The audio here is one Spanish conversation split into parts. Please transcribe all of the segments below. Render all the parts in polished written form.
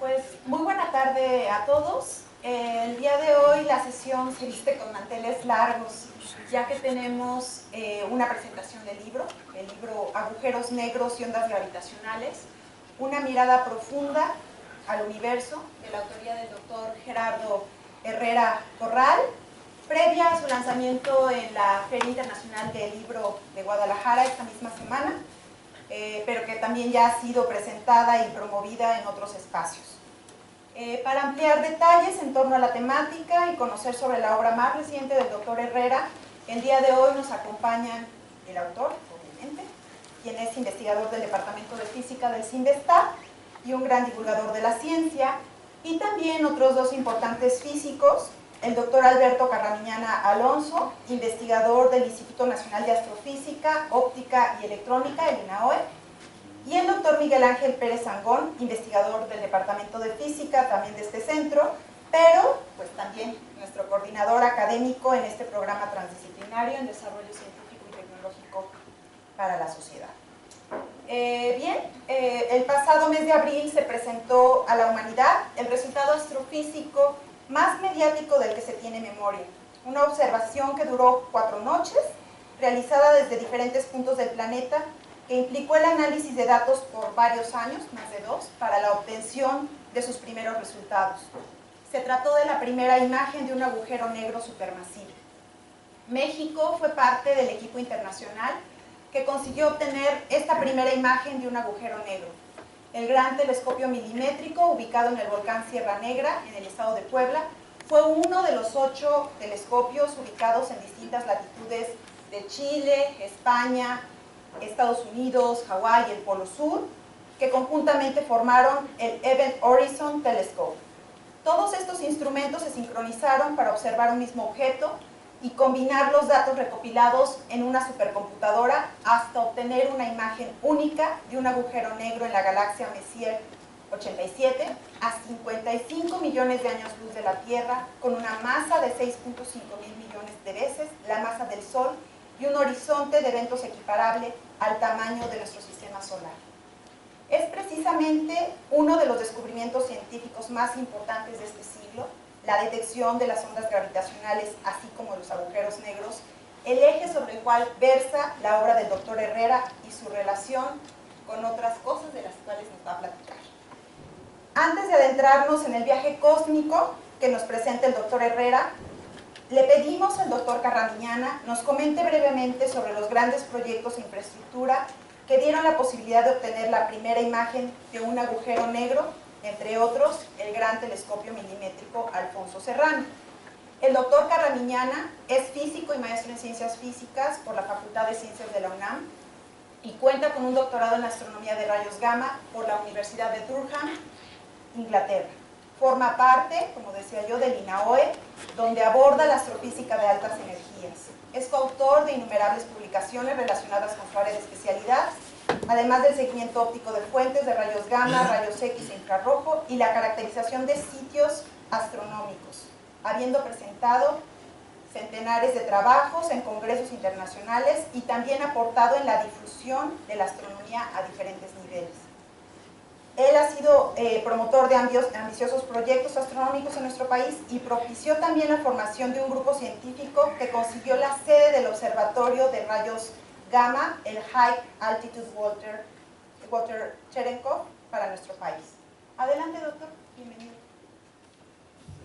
Pues muy buena tarde a todos. El día de hoy la sesión se viste con manteles largos, ya que tenemos una presentación del libro, el libro Agujeros Negros y Ondas Gravitacionales, una mirada profunda al universo, de la autoría del doctor Gerardo Herrera Corral, previa a su lanzamiento en la Feria Internacional del Libro de Guadalajara esta misma semana, pero que también ya ha sido presentada y promovida en otros espacios. Para ampliar detalles en torno a la temática y conocer sobre la obra más reciente del doctor Herrera, el día de hoy nos acompañan el autor, obviamente, quien es investigador del Departamento de Física del CINVESTAB y un gran divulgador de la ciencia, y también otros dos importantes físicos, el doctor Alberto Carramiñana Alonso, investigador del Instituto Nacional de Astrofísica, Óptica y Electrónica, el INAOE, y el doctor Miguel Ángel Pérez Angón, investigador del Departamento de Física, también de este centro, pero pues también nuestro coordinador académico en este programa transdisciplinario en desarrollo científico y tecnológico para la sociedad. El pasado mes de abril se presentó a la humanidad el resultado astrofísico más mediático del que se tiene memoria, una observación que duró 4 noches, realizada desde diferentes puntos del planeta, que implicó el análisis de datos por varios años, más de 2, para la obtención de sus primeros resultados. Se trató de la primera imagen de un agujero negro supermasivo. México fue parte del equipo internacional que consiguió obtener esta primera imagen de un agujero negro. El Gran Telescopio Milimétrico, ubicado en el volcán Sierra Negra, en el estado de Puebla, fue uno de los 8 telescopios ubicados en distintas latitudes de Chile, España, Estados Unidos, Hawái y el Polo Sur, que conjuntamente formaron el Event Horizon Telescope. Todos estos instrumentos se sincronizaron para observar un mismo objeto y combinar los datos recopilados en una supercomputadora hasta obtener una imagen única de un agujero negro en la galaxia Messier 87 a 55 millones de años luz de la Tierra, con una masa de 6.5 mil millones de veces la masa del Sol y un horizonte de eventos equiparable al tamaño de nuestro sistema solar. Es precisamente uno de los descubrimientos científicos más importantes de este siglo, la detección de las ondas gravitacionales, así como los agujeros negros, el eje sobre el cual versa la obra del doctor Herrera y su relación con otras cosas de las cuales nos va a platicar. Antes de adentrarnos en el viaje cósmico que nos presenta el doctor Herrera, le pedimos al doctor Carramiñana nos comente brevemente sobre los grandes proyectos de infraestructura que dieron la posibilidad de obtener la primera imagen de un agujero negro, entre otros, el Gran Telescopio Milimétrico Alfonso Serrano. El doctor Carramiñana es físico y maestro en Ciencias Físicas por la Facultad de Ciencias de la UNAM y cuenta con un doctorado en Astronomía de Rayos Gamma por la Universidad de Durham, Inglaterra. Forma parte, como decía yo, del INAOE, donde aborda la astrofísica de altas energías. Es coautor de innumerables publicaciones relacionadas con su área de especialidad, además del seguimiento óptico de fuentes de rayos gamma, rayos X e infrarrojo y la caracterización de sitios astronómicos, habiendo presentado centenares de trabajos en congresos internacionales y también aportado en la difusión de la astronomía a diferentes niveles. Él ha sido promotor de ambiciosos proyectos astronómicos en nuestro país y propició también la formación de un grupo científico que consiguió la sede del Observatorio de Rayos Gamma, el High Altitude Walter Cherenkov, para nuestro país. Adelante, doctor. Bienvenido.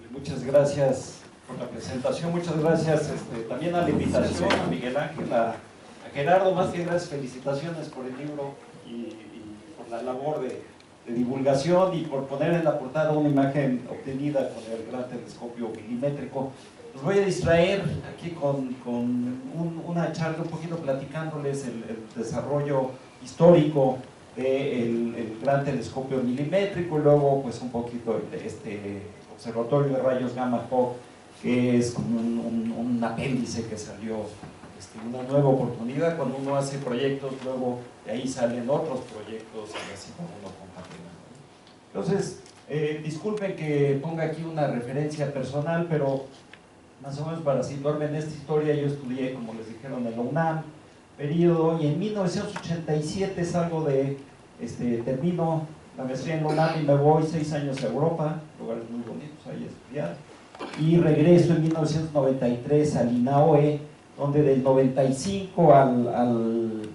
Muchas gracias por la presentación, muchas gracias también a la invitación, a Miguel Ángel, a Gerardo, más que gracias, felicitaciones por el libro y por la labor de divulgación y por poner en la portada una imagen obtenida con el Gran Telescopio Milimétrico. Los voy a distraer aquí con una charla un poquito platicándoles el desarrollo histórico del Gran Telescopio Milimétrico y luego pues un poquito este Observatorio de Rayos Gamma Hawk, que es como un apéndice que salió, una nueva oportunidad. Cuando uno hace proyectos, luego de ahí salen otros proyectos y así como uno compagina. Entonces, disculpen que ponga aquí una referencia personal, pero más o menos para situarme en esta historia, yo estudié, como les dijeron, en la UNAM, periodo, y en 1987 salgo termino la maestría en la UNAM y me voy 6 años a Europa, lugares muy bonitos ahí a estudiar, y regreso en 1993 al INAOE, donde del 95 al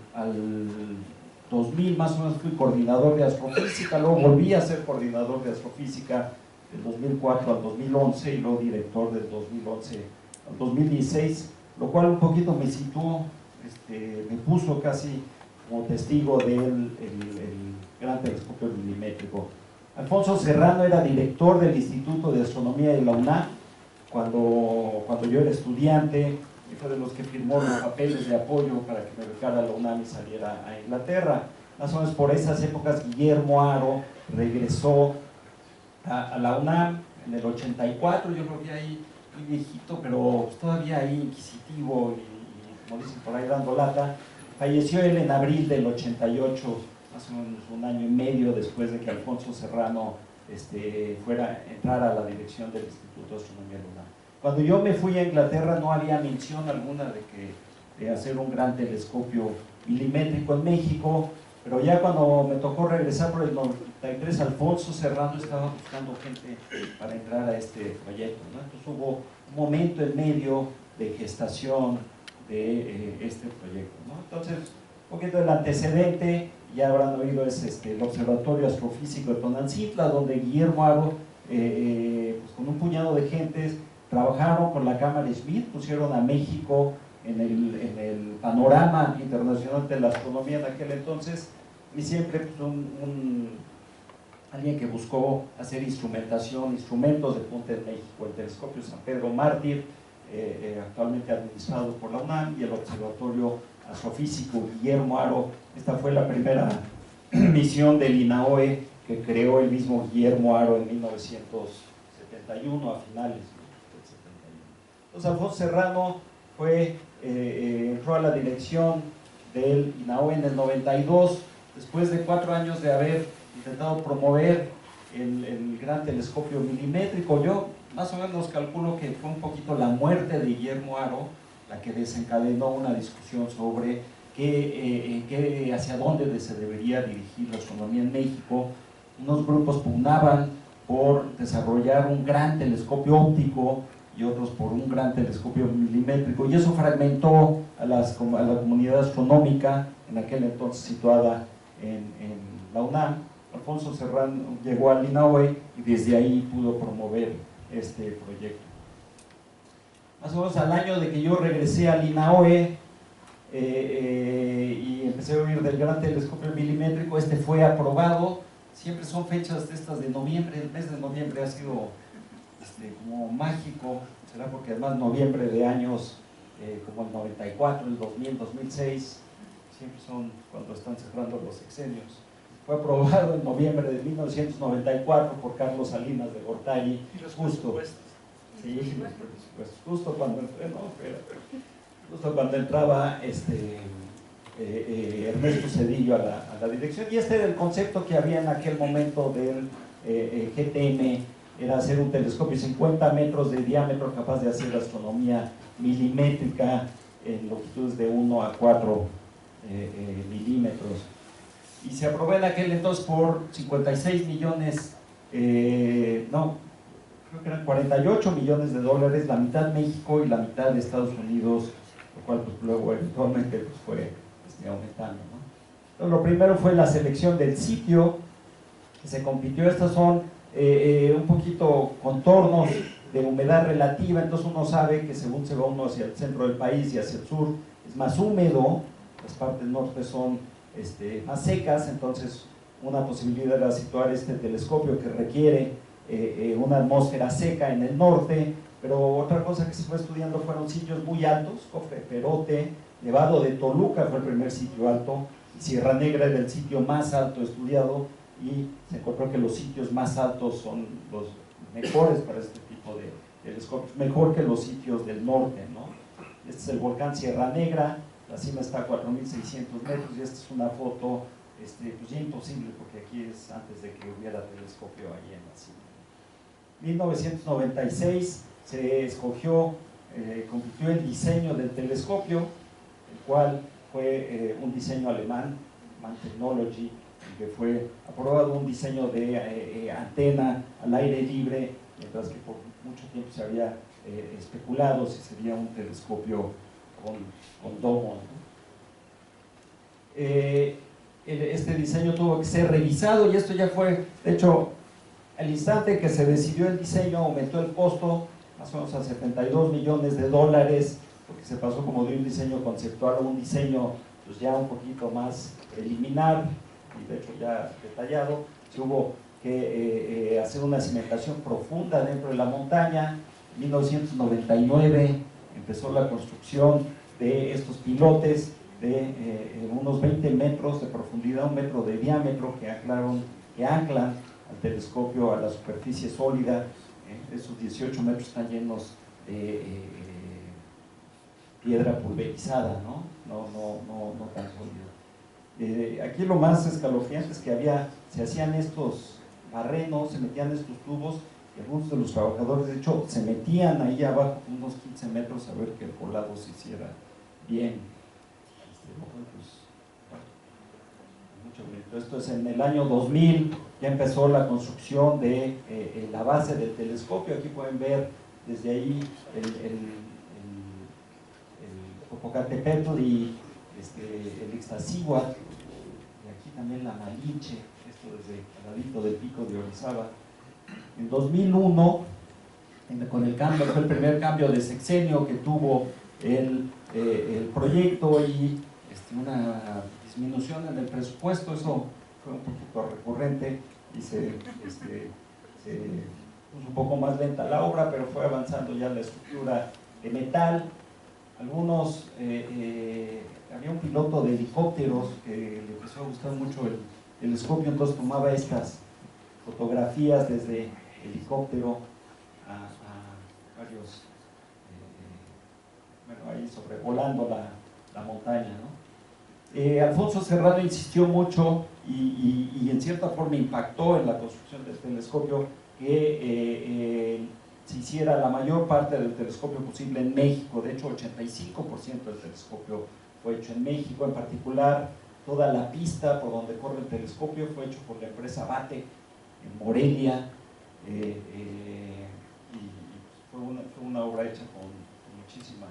2000 más o menos fui coordinador de astrofísica, luego volví a ser coordinador de astrofísica del 2004 al 2011 y luego director del 2011 al 2016, lo cual un poquito me situó, me puso casi como testigo del el gran telescopio milimétrico. Alfonso Serrano era director del Instituto de Astronomía de la UNAM cuando yo era estudiante, y fue de los que firmó los papeles de apoyo para que me becara a la UNAM y saliera a Inglaterra. Más o menos por esas épocas Guillermo Haro regresó a la UNAM en el 84, yo creo que ahí muy viejito, pero todavía ahí inquisitivo y como dicen por ahí dando lata. Falleció él en abril del 88, más o menos un año y medio después de que Alfonso Serrano entrara a la dirección del Instituto de Astronomía de la UNAM. Cuando yo me fui a Inglaterra no había mención alguna de hacer un gran telescopio milimétrico en México, pero ya cuando me tocó regresar por el 93, Alfonso Serrano estaba buscando gente para entrar a este proyecto, ¿no? Entonces hubo un momento en medio de gestación de este proyecto, ¿no? Entonces, un poquito del antecedente, ya habrán oído, es el Observatorio Astrofísico de Tonancintla, donde Guillermo Haro, pues con un puñado de gentes, trabajaron con la Cámara Schmidt, pusieron a México en el panorama internacional de la astronomía en aquel entonces, y siempre pues, alguien que buscó hacer instrumentación, instrumentos de punta en México, el telescopio San Pedro Mártir, actualmente administrado por la UNAM, y el Observatorio Astrofísico Guillermo Haro. Esta fue la primera misión del INAOE que creó el mismo Guillermo Haro en 1971, a finales del 71. Entonces Alfonso Serrano entró a la dirección del INAOE en el 92, después de 4 años de haber intentado promover el gran telescopio milimétrico. Yo más o menos calculo que fue un poquito la muerte de Guillermo Haro la que desencadenó una discusión sobre hacia dónde se debería dirigir la astronomía en México. Unos grupos pugnaban por desarrollar un gran telescopio óptico y otros por un gran telescopio milimétrico, y eso fragmentó a la comunidad astronómica en aquel entonces situada en la UNAM. Alfonso Serrano llegó al INAOE y desde ahí pudo promover este proyecto. Más o menos al año de que yo regresé al INAOE y empecé a oír del gran telescopio milimétrico, fue aprobado. Siempre son fechas de estas de noviembre. El mes de noviembre ha sido como mágico, será porque además noviembre de años como el 94, el 2000, 2006, siempre son cuando están cerrando los sexenios. Fue aprobado en noviembre de 1994 por Carlos Salinas de Gortari. ¿Y los justo, presupuestos? Sí, los presupuestos. Justo cuando entraba Ernesto Zedillo a la dirección. Y era el concepto que había en aquel momento del GTM, era hacer un telescopio 50 metros de diámetro capaz de hacer astronomía milimétrica en longitudes de 1 a 4 milímetros. Y se aprobó en aquel entonces por 56 millones, no, creo que eran 48 millones de dólares, la mitad México y la mitad de Estados Unidos, lo cual pues, luego eventualmente pues, fue aumentando, ¿no? Entonces, lo primero fue la selección del sitio que se compitió. Estas son un poquito contornos de humedad relativa, entonces uno sabe que según se va uno hacia el centro del país y hacia el sur es más húmedo, las partes norte son más secas, entonces una posibilidad era situar este telescopio que requiere una atmósfera seca en el norte, pero otra cosa que se fue estudiando fueron sitios muy altos. Cofre Perote, Nevado de Toluca fue el primer sitio alto, y Sierra Negra era el sitio más alto estudiado, y se encontró que los sitios más altos son los mejores para este tipo de telescopios, mejor que los sitios del norte, ¿no? Este es el volcán Sierra Negra, la cima está a 4.600 metros, y esta es una foto pues ya imposible, porque aquí es antes de que hubiera telescopio ahí en la cima. 1996 se escogió, compitió el diseño del telescopio, el cual fue un diseño alemán, Man Technology, que fue aprobado un diseño de antena al aire libre, mientras que por mucho tiempo se había especulado si sería un telescopio con domo, ¿no? Este diseño tuvo que ser revisado y esto ya fue, de hecho, al instante que se decidió el diseño aumentó el costo más o menos a $72 millones, porque se pasó como de un diseño conceptual a un diseño pues ya un poquito más preliminar y de hecho ya detallado. Se hubo que hacer una cimentación profunda dentro de la montaña. En 1999 empezó la construcción de estos pilotes de unos 20 metros de profundidad, 1 metro de diámetro, que anclan al telescopio a la superficie sólida. Esos 18 metros están llenos de piedra pulverizada, no tan sólida. Aquí lo más escalofriante es que se hacían estos barrenos, se metían estos tubos, y algunos de los trabajadores, de hecho, se metían ahí abajo unos 15 metros a ver que el colado se hiciera bien. Esto es en el año 2000, ya empezó la construcción de la base del telescopio. Aquí pueden ver desde ahí el Popocatépetl y el Ixtaccíhuatl, y aquí también la Malinche, esto desde el ladito del pico de Orizaba. En 2001, con el cambio, fue el primer cambio de sexenio que tuvo el proyecto y una disminución en el presupuesto. Eso fue un poquito recurrente y se puso un poco más lenta la obra, pero fue avanzando ya la estructura de metal. Había un piloto de helicópteros que le empezó a gustar mucho el telescopio, entonces tomaba estas fotografías desde helicóptero a varios, ahí sobrevolando la montaña, ¿no? Alfonso Serrano insistió mucho y en cierta forma impactó en la construcción del telescopio que se hiciera la mayor parte del telescopio posible en México. De hecho, 85% del telescopio fue hecho en México. En particular, toda la pista por donde corre el telescopio fue hecho por la empresa Bate en Morelia, y fue una obra hecha con muchísima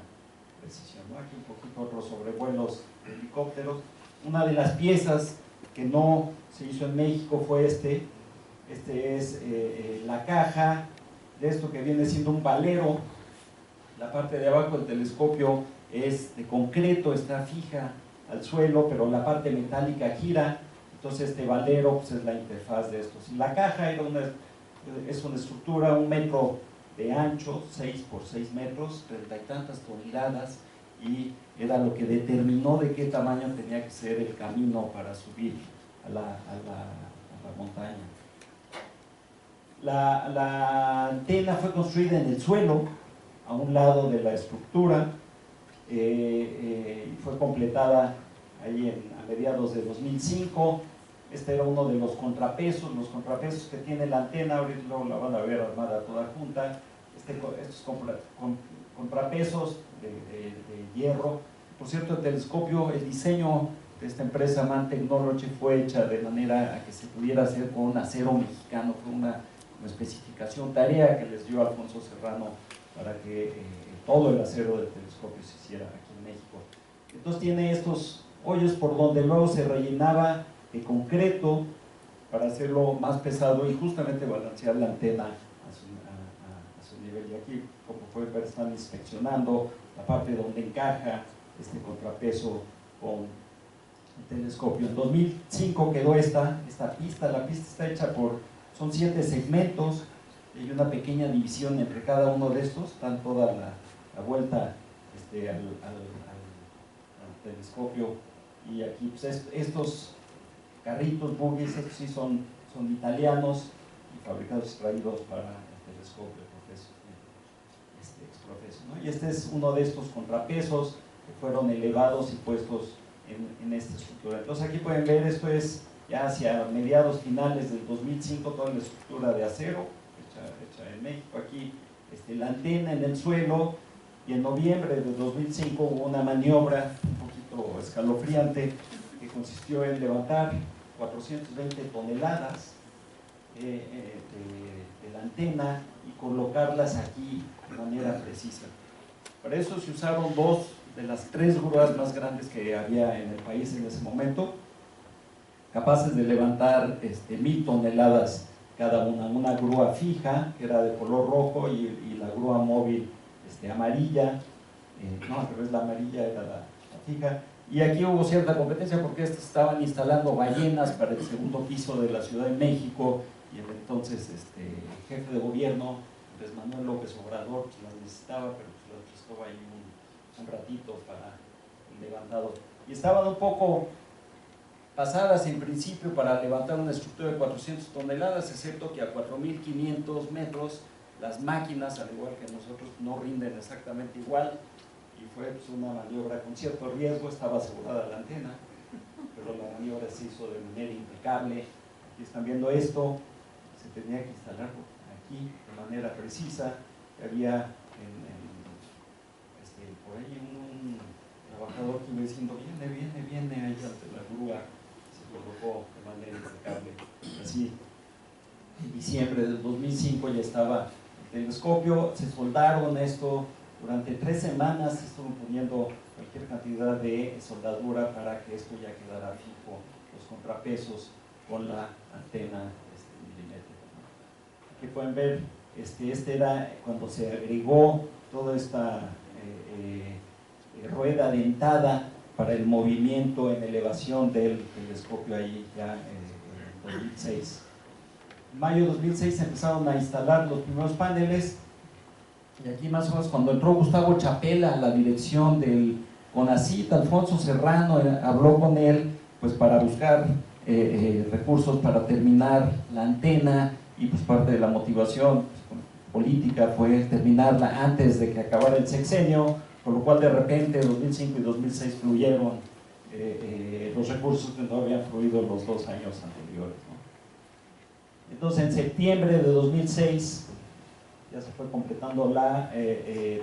precisión, ¿no? Aquí un poquito otros sobrevuelos de helicópteros. Una de las piezas que no se hizo en México fue este es la caja de esto que viene siendo un valero. La parte de abajo del telescopio es de concreto, está fija al suelo, pero la parte metálica gira. Entonces este valero pues, es la interfaz de estos. Y la caja es una estructura, 1 metro de ancho, 6 por 6 metros, 30 y tantas toneladas, y era lo que determinó de qué tamaño tenía que ser el camino para subir a la montaña. La antena fue construida en el suelo, a un lado de la estructura, y fue completada ahí a mediados de 2005. Este era uno de los contrapesos que tiene la antena. Ahorita luego la van a ver armada toda junta. Estos contrapesos de hierro. Por cierto, el telescopio, el diseño de esta empresa Man Technology fue hecha de manera a que se pudiera hacer con acero mexicano. Fue una especificación, tarea que les dio Alfonso Serrano para que todo el acero del telescopio se hiciera aquí en México. Entonces tiene estos hoyos por donde luego se rellenaba de concreto para hacerlo más pesado y justamente balancear la antena a su nivel. Y aquí, como pueden ver, están inspeccionando la parte donde encaja este contrapeso con el telescopio. En 2005 quedó esta pista. La pista está hecha son 7 segmentos y una pequeña división entre cada uno de estos. Dan toda la vuelta al telescopio. Y aquí pues, estos carritos, buggies, estos sí son italianos y fabricados y traídos para el telescopio Exprofeso, ¿no? Y este es uno de estos contrapesos que fueron elevados y puestos en esta estructura. Entonces aquí pueden ver, esto es ya hacia mediados finales del 2005, toda la estructura de acero hecha en México. Aquí la antena en el suelo, y en noviembre de 2005 hubo una maniobra un poquito escalofriante que consistió en levantar 420 toneladas de la antena y colocarlas aquí de manera precisa. Para eso se usaron dos de las 3 grúas más grandes que había en el país en ese momento, capaces de levantar 1000 toneladas cada una grúa fija, que era de color rojo, y la grúa móvil amarilla, no, al revés, la amarilla era la fija. Y aquí hubo cierta competencia porque estaban instalando ballenas para el segundo piso de la Ciudad de México, y el entonces jefe de gobierno, Andrés Manuel López Obrador, pues las necesitaba, pero pues las prestó ahí un ratito para el levantado. Y estaban un poco pasadas en principio para levantar una estructura de 400 toneladas, excepto que a 4.500 metros las máquinas, al igual que nosotros, no rinden exactamente igual, y fue pues, una maniobra con cierto riesgo. Estaba asegurada la antena, pero la maniobra se hizo de manera impecable. Aquí están viendo esto, se tenía que instalar aquí de manera precisa. Había por ahí un trabajador que iba diciendo, viene ahí ante la grúa, se colocó de manera impecable. Así, en diciembre del 2005 ya estaba el telescopio. Se soldaron esto durante 3 semanas, se estuvo poniendo cualquier cantidad de soldadura para que esto ya quedara fijo, los contrapesos con la antena milimétrica. Aquí pueden ver, era cuando se agregó toda esta rueda dentada para el movimiento en elevación del telescopio ahí ya en 2006. En mayo de 2006 empezaron a instalar los primeros paneles, y aquí más o menos cuando entró Gustavo Chapela a la dirección del CONACYT, Alfonso Serrano habló con él pues para buscar recursos para terminar la antena, y pues parte de la motivación política fue terminarla antes de que acabara el sexenio, con lo cual de repente 2005 y 2006 fluyeron los recursos que no habían fluido los 2 años anteriores, ¿no? Entonces en septiembre de 2006 ya se fue completando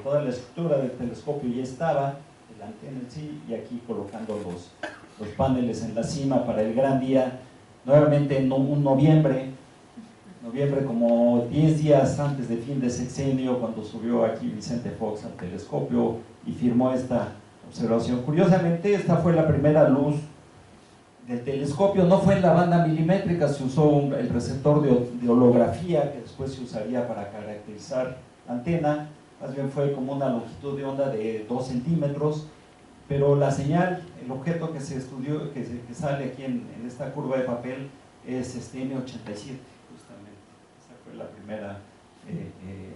toda la estructura del telescopio, ya estaba la antena en sí, y aquí colocando los paneles en la cima para el gran día, nuevamente en un noviembre como 10 días antes de fin de sexenio, cuando subió aquí Vicente Fox al telescopio y firmó esta observación. Curiosamente, esta fue la primera luz del telescopio, no fue en la banda milimétrica, se usó el receptor de holografía, que después se usaría para caracterizar la antena. Más bien fue como una longitud de onda de 2 centímetros, pero la señal, el objeto que se estudió, que sale aquí en esta curva de papel, es M87. La primera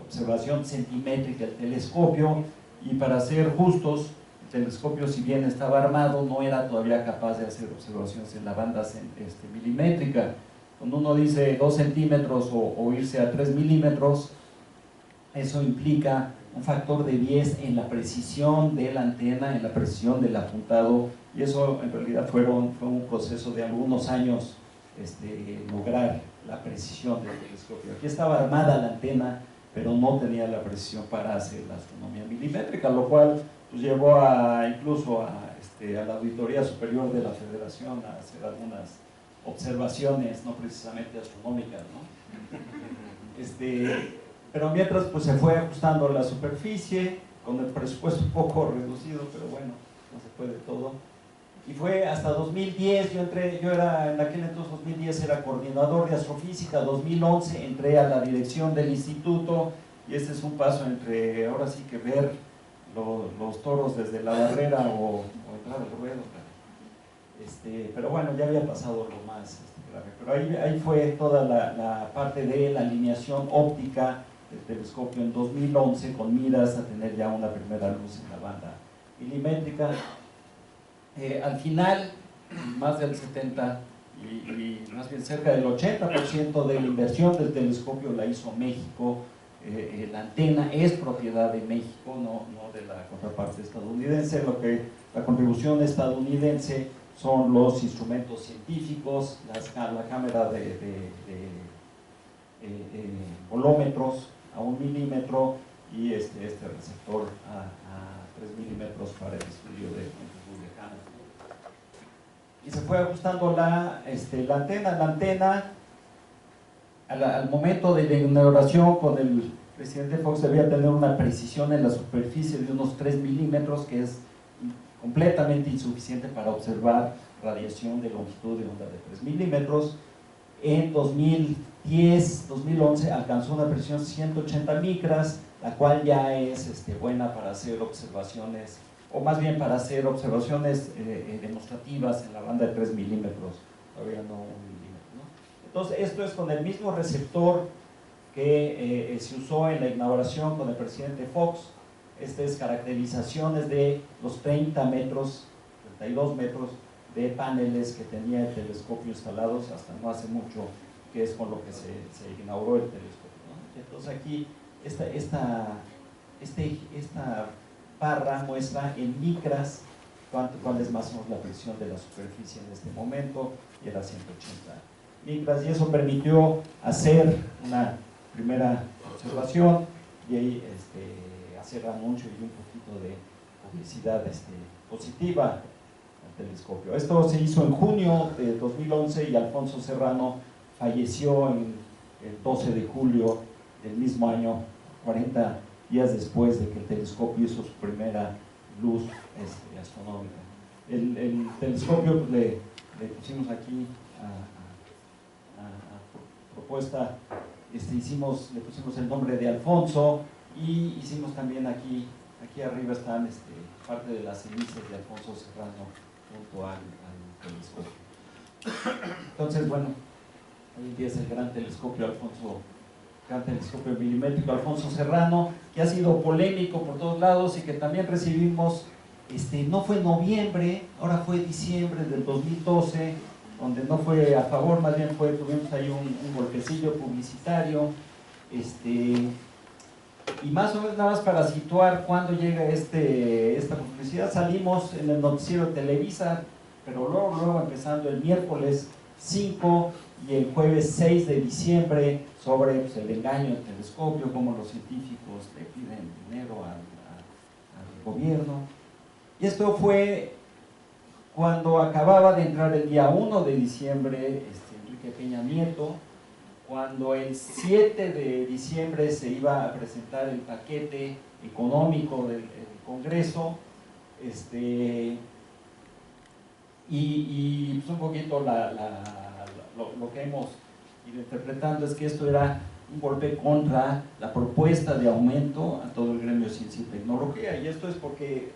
observación centimétrica del telescopio. Y para ser justos, el telescopio, si bien estaba armado, no era todavía capaz de hacer observaciones en la banda milimétrica. Cuando uno dice 2 centímetros o irse a 3 milímetros, eso implica un factor de 10 en la precisión de la antena, en la precisión del apuntado, y eso en realidad fue un proceso de algunos años lograr la precisión del telescopio. Aquí estaba armada la antena, pero no tenía la precisión para hacer la astronomía milimétrica, lo cual pues, llevó incluso a la Auditoría Superior de la Federación a hacer algunas observaciones, no precisamente astronómicas, ¿no? Pero mientras pues, se fue ajustando la superficie, con el presupuesto un poco reducido, pero bueno, no se puede todo. Y fue hasta 2010, yo era en aquel entonces, 2010 era coordinador de astrofísica, 2011 entré a la dirección del instituto, y este es un paso entre, ahora sí que ver los toros desde la barrera o entrar al ruedo. Pero bueno, ya había pasado lo más grave. Pero ahí fue toda la parte de la alineación óptica del telescopio en 2011, con miras a tener ya una primera luz en la banda milimétrica. Al final, más del 70% y más bien cerca del 80% de la inversión del telescopio la hizo México. La antena es propiedad de México, no de la contraparte estadounidense. La contribución estadounidense son los instrumentos científicos, la cámara de volómetros a 1 milímetro y este receptor a 3 milímetros para el estudio de longitud lejana. y se fue ajustando la antena. La antena, al momento de la inauguración con el presidente Fox, debía tener una precisión en la superficie de unos 3 milímetros, que es completamente insuficiente para observar radiación de longitud de onda de 3 milímetros. En 2010, 2011 alcanzó una precisión 180 micras, la cual ya es buena para hacer observaciones, o más bien para hacer observaciones demostrativas en la banda de 3 milímetros, todavía no 1 milímetro, ¿no? Entonces esto es con el mismo receptor que se usó en la inauguración con el presidente Fox. Es caracterizaciones de los 30 metros, 32 metros de paneles que tenía el telescopio instalados hasta no hace mucho, que es con lo que se inauguró el telescopio, ¿no? Entonces aquí esta barra muestra en micras cuál es más o menos la presión de la superficie en este momento, y era 180 micras, y eso permitió hacer una primera observación y ahí hacer anuncio y un poquito de publicidad positiva al telescopio. Esto se hizo en junio de 2011 y Alfonso Serrano falleció el 12 de julio del mismo año, 40 días después de que el telescopio hizo su primera luz astronómica. El telescopio le pusimos aquí a propuesta, le pusimos el nombre de Alfonso, y hicimos también aquí arriba están parte de las cenizas de Alfonso Serrano junto al telescopio. Entonces, bueno, hoy en día es el gran telescopio milimétrico Alfonso Serrano, que ha sido polémico por todos lados y que también recibimos, no fue en noviembre, ahora fue diciembre del 2012, donde no fue a favor, más bien tuvimos ahí un golpecillo publicitario, y más o menos nada más para situar cuándo llega esta publicidad. Salimos en el noticiero de Televisa, pero luego empezando el miércoles 5 y el jueves 6 de diciembre sobre el engaño del telescopio, cómo los científicos le piden dinero al gobierno. Y esto fue cuando acababa de entrar el día 1 de diciembre Enrique Peña Nieto, cuando el 7 de diciembre se iba a presentar el paquete económico del Congreso, y pues un poquito lo que hemos ido interpretando es que esto era un golpe contra la propuesta de aumento a todo el gremio de ciencia y tecnología, y esto es porque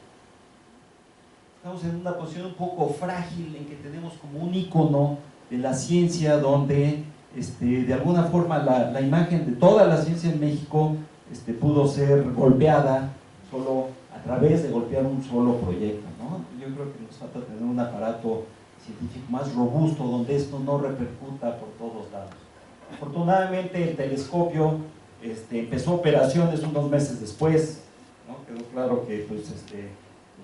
estamos en una posición un poco frágil en que tenemos como un ícono de la ciencia donde de alguna forma la imagen de toda la ciencia en México pudo ser golpeada solo a través de golpear un solo proyecto, ¿no? Yo creo que nos falta tener un aparato científico más robusto donde esto no repercuta por todos lados. Afortunadamente el telescopio empezó operaciones unos meses después, ¿no? Quedó claro que pues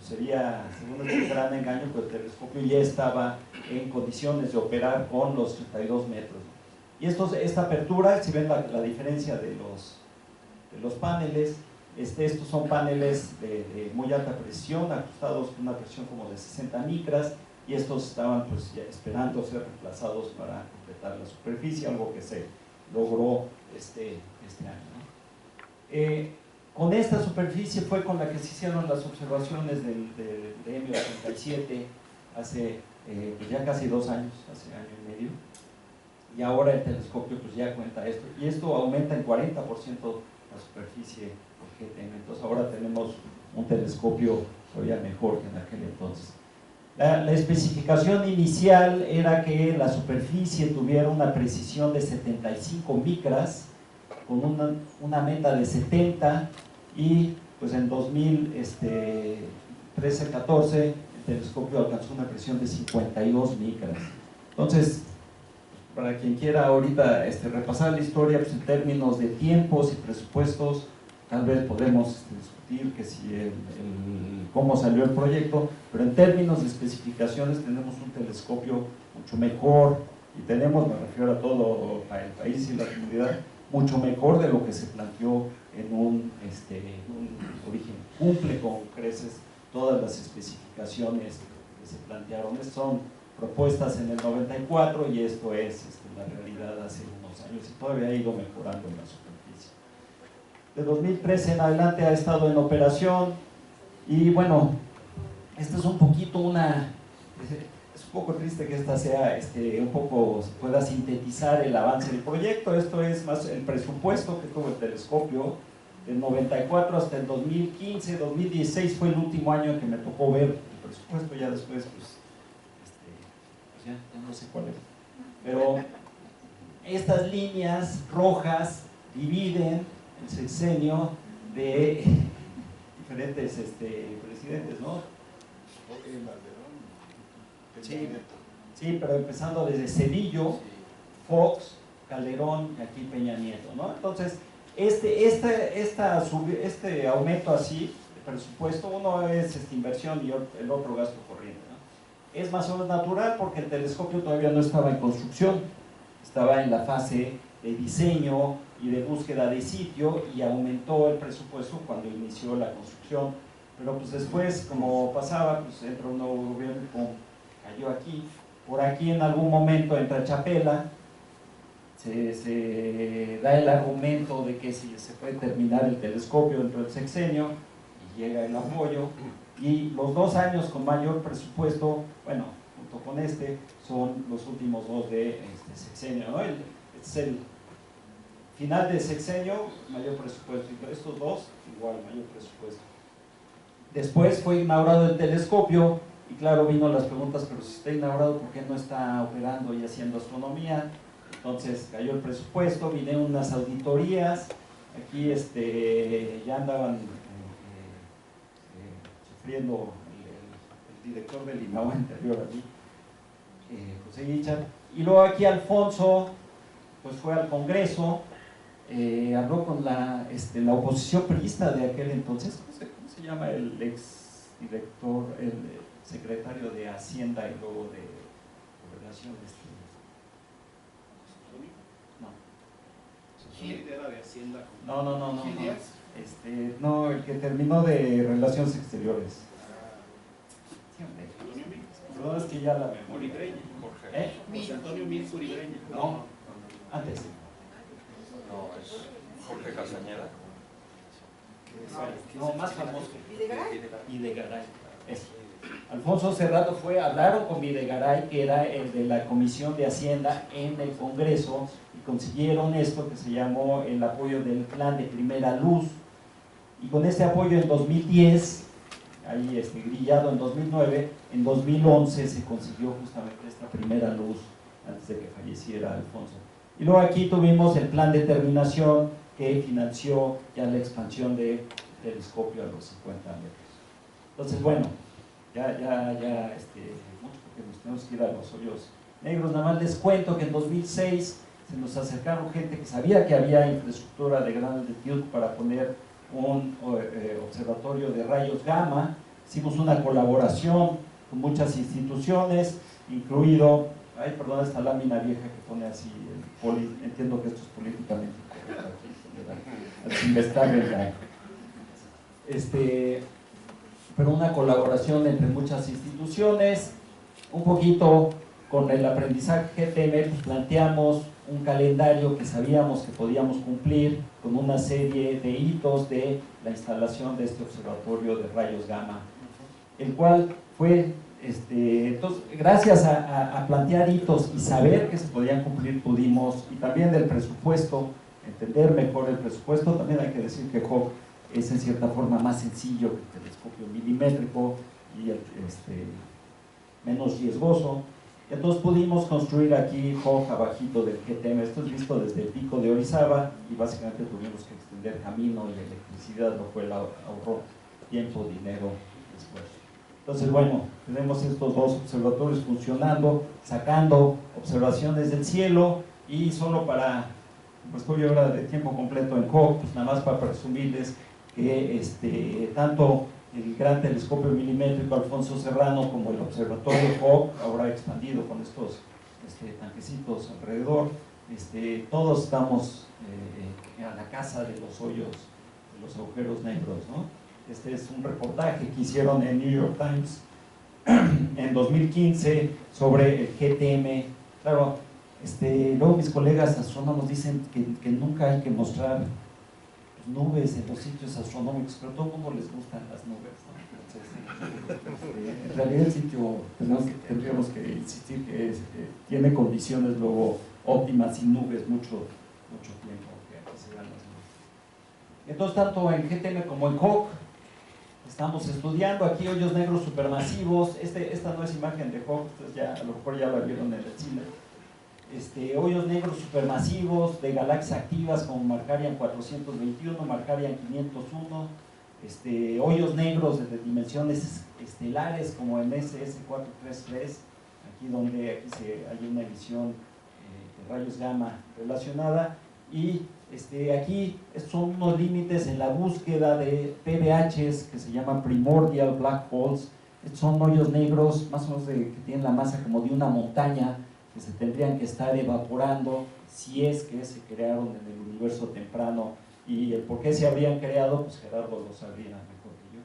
sería, según este gran engaño, pues el telescopio ya estaba en condiciones de operar con los 32 metros. Y esta apertura, si ven la diferencia de los paneles, estos son paneles de muy alta presión, ajustados con una presión como de 60 micras, y estos estaban pues ya esperando ser reemplazados para completar la superficie, algo que se logró este año, ¿no? Con esta superficie fue con la que se hicieron las observaciones del EMI 87 hace pues ya casi 2 años, hace año y medio, y ahora el telescopio pues ya cuenta esto, y esto aumenta en 40% la superficie por GTM. Entonces ahora tenemos un telescopio todavía mejor que en aquel entonces. La especificación inicial era que la superficie tuviera una precisión de 75 micras con una meta de 70, y pues en 2013-14 el telescopio alcanzó una precisión de 52 micras. Entonces, para quien quiera ahorita repasar la historia, pues en términos de tiempos y presupuestos, tal vez podemos discutir que si cómo salió el proyecto, pero en términos de especificaciones tenemos un telescopio mucho mejor, y tenemos, me refiero a todo el país y la comunidad, mucho mejor de lo que se planteó en un origen. Cumple con creces todas las especificaciones que se plantearon. Son propuestas en el 94 y esto es la realidad hace unos años y todavía ha ido mejorando en la superficie. De 2013 en adelante ha estado en operación y bueno, esta es un poquito es un poco triste que esta sea un poco, pueda sintetizar el avance del proyecto. Esto es más el presupuesto que tuvo el telescopio del 94 hasta el 2015, 2016 fue el último año en que me tocó ver el presupuesto, ya después pues ya no sé cuál es. Pero estas líneas rojas dividen el sexenio de diferentes presidentes, ¿no? Sí, sí, pero empezando desde Cedillo, Fox, Calderón y aquí Peña Nieto, ¿no? Entonces, este aumento así de presupuesto, uno es inversión y el otro gasto corriente, ¿no? Es más o menos natural porque el telescopio todavía no estaba en construcción, estaba en la fase de diseño y de búsqueda de sitio y aumentó el presupuesto cuando inició la construcción, pero pues después, como pasaba, pues entra un nuevo gobierno y pum, cayó aquí. Por aquí en algún momento entra Chapela, se da el argumento de que si se puede terminar el telescopio dentro del sexenio y llega el apoyo, y los 2 años con mayor presupuesto, bueno, junto con son los últimos 2 de este sexenio, ¿no? Este es el final de sexenio, mayor presupuesto, y estos 2 igual, mayor presupuesto. Después fue inaugurado el telescopio y claro, vino las preguntas, pero si está inaugurado, ¿por qué no está operando y haciendo astronomía? Entonces cayó el presupuesto, vinieron unas auditorías, aquí ya andaban sufriendo el director del INAO anterior allí, José Guichard, y luego aquí Alfonso pues fue al Congreso, habló con la oposición priista de aquel entonces, ¿cómo se llama el ex director, el secretario de Hacienda y luego de Gobernación? Gil era de Hacienda. No. Díaz. No, el que terminó de Relaciones Exteriores. Perdón, es que ya la memoria. Uribreña. José Antonio Mix Uribreña. No, antes. No, es Jorge Castañeda. No, más famoso. ¿Videgaray? Videgaray. Eso. Alfonso Serrato hablaron con Videgaray, que era el de la Comisión de Hacienda en el Congreso, y consiguieron esto que se llamó el apoyo del Plan de Primera Luz. Y con este apoyo en 2010, ahí grillado en 2009, en 2011 se consiguió justamente esta primera luz antes de que falleciera Alfonso. Y luego aquí tuvimos el plan de terminación que financió ya la expansión del telescopio a los 50 metros. Entonces, bueno, mucho porque nos tenemos que ir a los hoyos negros. Nada más les cuento que en 2006 se nos acercaron gente que sabía que había infraestructura de gran altitud para poner un observatorio de rayos gamma. Hicimos una colaboración con muchas instituciones, incluido, perdón, esta lámina vieja que pone así, entiendo que esto es políticamente incorrecto, al investigar pero una colaboración entre muchas instituciones, un poquito con el aprendizaje GTM, pues planteamos un calendario que sabíamos que podíamos cumplir con una serie de hitos de la instalación de este observatorio de rayos gamma, el cual fue, entonces, gracias a plantear hitos y saber que se podían cumplir, pudimos, y también del presupuesto, entender mejor el presupuesto. También hay que decir que Hawk es en cierta forma más sencillo que el telescopio milimétrico y menos riesgoso. Entonces pudimos construir aquí Hawk abajito del GTM. Esto es visto desde el pico de Orizaba y básicamente tuvimos que extender camino y electricidad, lo cual ahorró tiempo, dinero, esfuerzo. Entonces, bueno, tenemos estos 2 observatorios funcionando, sacando observaciones del cielo, y solo para, pues estoy ahora de tiempo completo en Hawk, pues nada más para presumirles que tanto el gran telescopio milimétrico Alfonso Serrano como el observatorio Hawk, ahora expandido con estos tanquecitos alrededor, todos estamos a la casa de los hoyos, de los agujeros negros, ¿no? Este es un reportaje que hicieron en New York Times en 2015 sobre el GTM. Claro, luego mis colegas astrónomos dicen que nunca hay que mostrar nubes en los sitios astronómicos, pero a todo el mundo les gustan las nubes, ¿no? Entonces, en realidad el sitio tendríamos que insistir que tiene condiciones luego óptimas, sin nubes, mucho tiempo que aquí se vean las nubes. Entonces, tanto en GTM como en HAWC estamos estudiando aquí hoyos negros supermasivos. Esta no es imagen de HAWC, ya, a lo mejor ya la vieron en el cine. Hoyos negros supermasivos de galaxias activas como Markarian 421, Markarian 501, hoyos negros de dimensiones estelares como en SS433, aquí hay una emisión de rayos gamma relacionada, y aquí son unos límites en la búsqueda de PBHs que se llaman Primordial Black Holes. Estos son hoyos negros más o menos que tienen la masa como de una montaña, que se tendrían que estar evaporando si es que se crearon en el universo temprano, y el por qué se habrían creado, pues Gerardo lo sabría mejor que yo.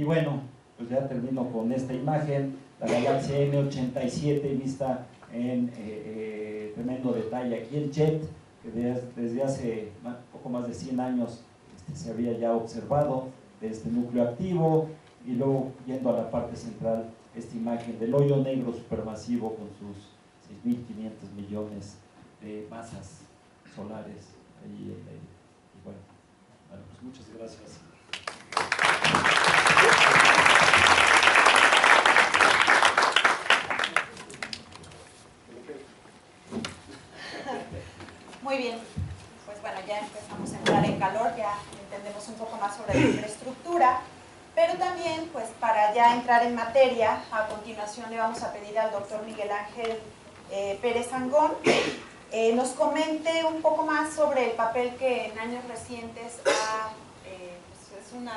Y bueno, pues ya termino con esta imagen, la galaxia M87 vista en tremendo detalle. Aquí el JET, que desde hace poco más de 100 años se había ya observado de este núcleo activo, y luego yendo a la parte central, esta imagen del hoyo negro supermasivo con sus 6.500 millones de masas solares ahí en medio. Y bueno, pues muchas gracias. Muy bien, pues bueno, ya empezamos a entrar en calor, ya entendemos un poco más sobre la infraestructura. Pero también, pues para ya entrar en materia, a continuación le vamos a pedir al doctor Miguel Ángel Pérez Angón nos comente un poco más sobre el papel que en años recientes pues es un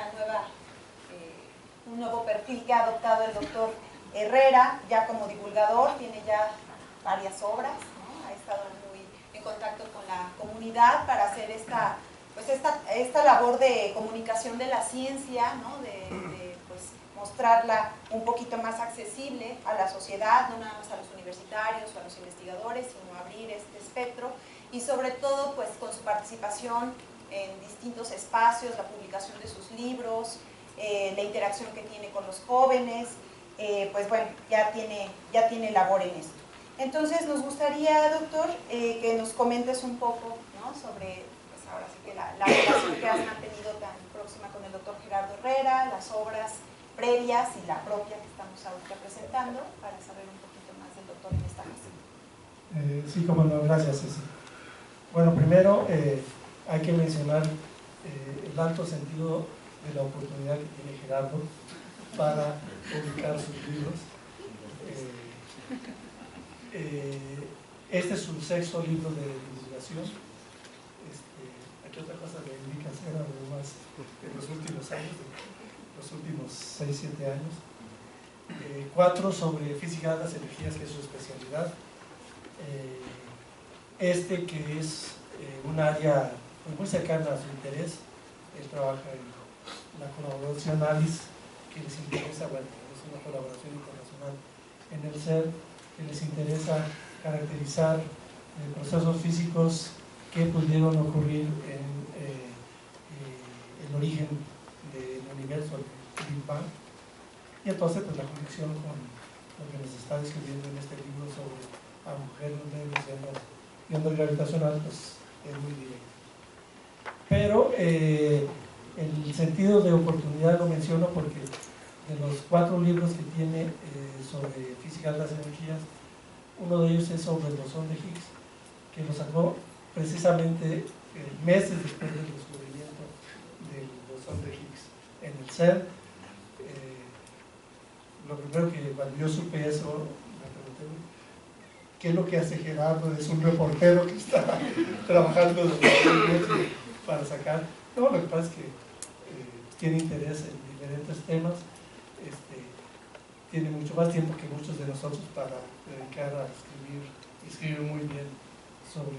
nuevo perfil que ha adoptado el doctor Herrera, ya como divulgador, tiene ya varias obras, ¿no? Ha estado muy en contacto con la comunidad para hacer esta labor de comunicación de la ciencia, ¿no? Pues, mostrarla un poquito más accesible a la sociedad, no nada más a los universitarios o a los investigadores, sino abrir este espectro, y sobre todo pues con su participación en distintos espacios, la publicación de sus libros, la interacción que tiene con los jóvenes, pues bueno, ya tiene labor en esto. Entonces nos gustaría, doctor, que nos comentes un poco, ¿no? Sobre ahora sí que la relación que has mantenido tan próxima con el doctor Gerardo Herrera, las obras previas y la propia que estamos ahorita presentando, para saber un poquito más del doctor en esta mesa. Sí, como no, gracias, Ceci. Bueno, primero hay que mencionar el alto sentido de la oportunidad que tiene Gerardo para publicar sus libros. Este es su 6º libro de divulgación. Otra cosa le indica hacer además en los últimos años, los últimos 6-7 años. 4 sobre física de las energías, que es su especialidad. Que es un área muy cercana a su interés. Él trabaja en la colaboración ALICE, que les interesa, bueno, es una colaboración internacional en el CERN, que les interesa caracterizar procesos físicos que pudieron ocurrir en el origen del universo, el Big Bang. Y entonces pues la conexión con lo que nos está describiendo en este libro sobre agujeros negros y ondas gravitacionales, pues es muy directo. Pero el sentido de oportunidad lo menciono porque de los 4 libros que tiene sobre física de las energías, uno de ellos es sobre el bosón de Higgs, que lo sacó precisamente meses después del descubrimiento del bosón de Higgs en el CERN. Lo primero que cuando yo supe eso, me pregunté, ¿qué es lo que hace Gerardo? Es un reportero que está trabajando para sacar. No, lo que pasa es que tiene interés en diferentes temas, tiene mucho más tiempo que muchos de nosotros para dedicar a escribir muy bien sobre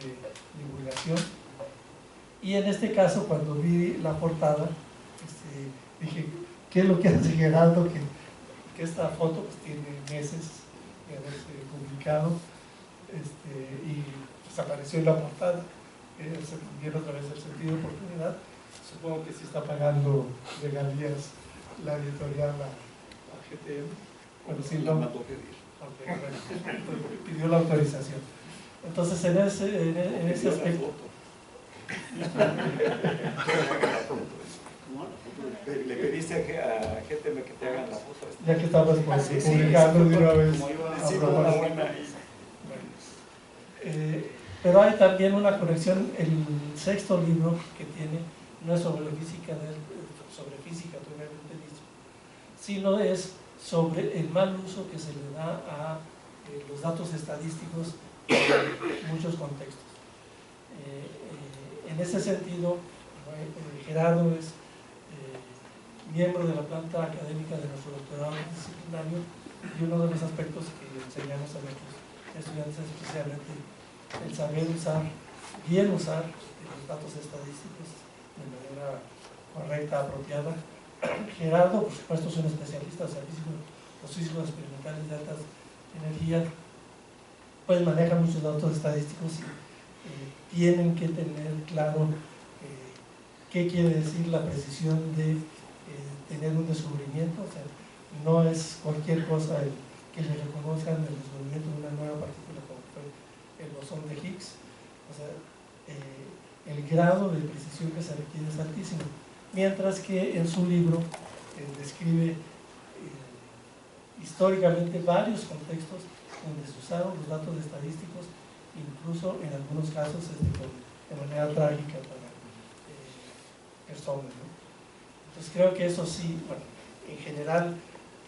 divulgación. Y en este caso, cuando vi la portada, dije, ¿qué es lo que hace Gerardo? Que que esta foto pues, tiene meses de haberse publicado y pues, apareció en la portada. Se viene otra vez el sentido de oportunidad. Supongo que sí está pagando regalías la editorial a GTM. Bueno, sí, La no. mandó pedir. Okay, bueno, pidió la autorización. Entonces, en ese aspecto. Le pediste a GTM que te hagan la foto. Ya que estabas pues, Sí, sí, publicando de una vez. Como iba a Sí, probar. una buena ahí. Pero hay también una conexión. El sexto libro que tiene no es sobre física, propiamente dicho, sino es sobre el mal uso que se le da a los datos estadísticos en muchos contextos. En ese sentido, Gerardo es miembro de la planta académica de nuestro doctorado disciplinario, y uno de los aspectos que enseñamos a nuestros estudiantes es precisamente el saber bien usar los datos estadísticos de manera correcta, apropiada. Gerardo, por supuesto, es un especialista, o sea, los físicos experimentales de altas energías pues manejan muchos datos estadísticos y tienen que tener claro qué quiere decir la precisión de tener un descubrimiento. O sea, no es cualquier cosa que le reconozcan el descubrimiento de una nueva partícula como fue el bosón de Higgs. O sea, el grado de precisión que se requiere es altísimo. Mientras que en su libro describe históricamente varios contextos donde se usaron los datos estadísticos, incluso en algunos casos de manera trágica para personas, ¿no? Entonces creo que eso sí, bueno, en general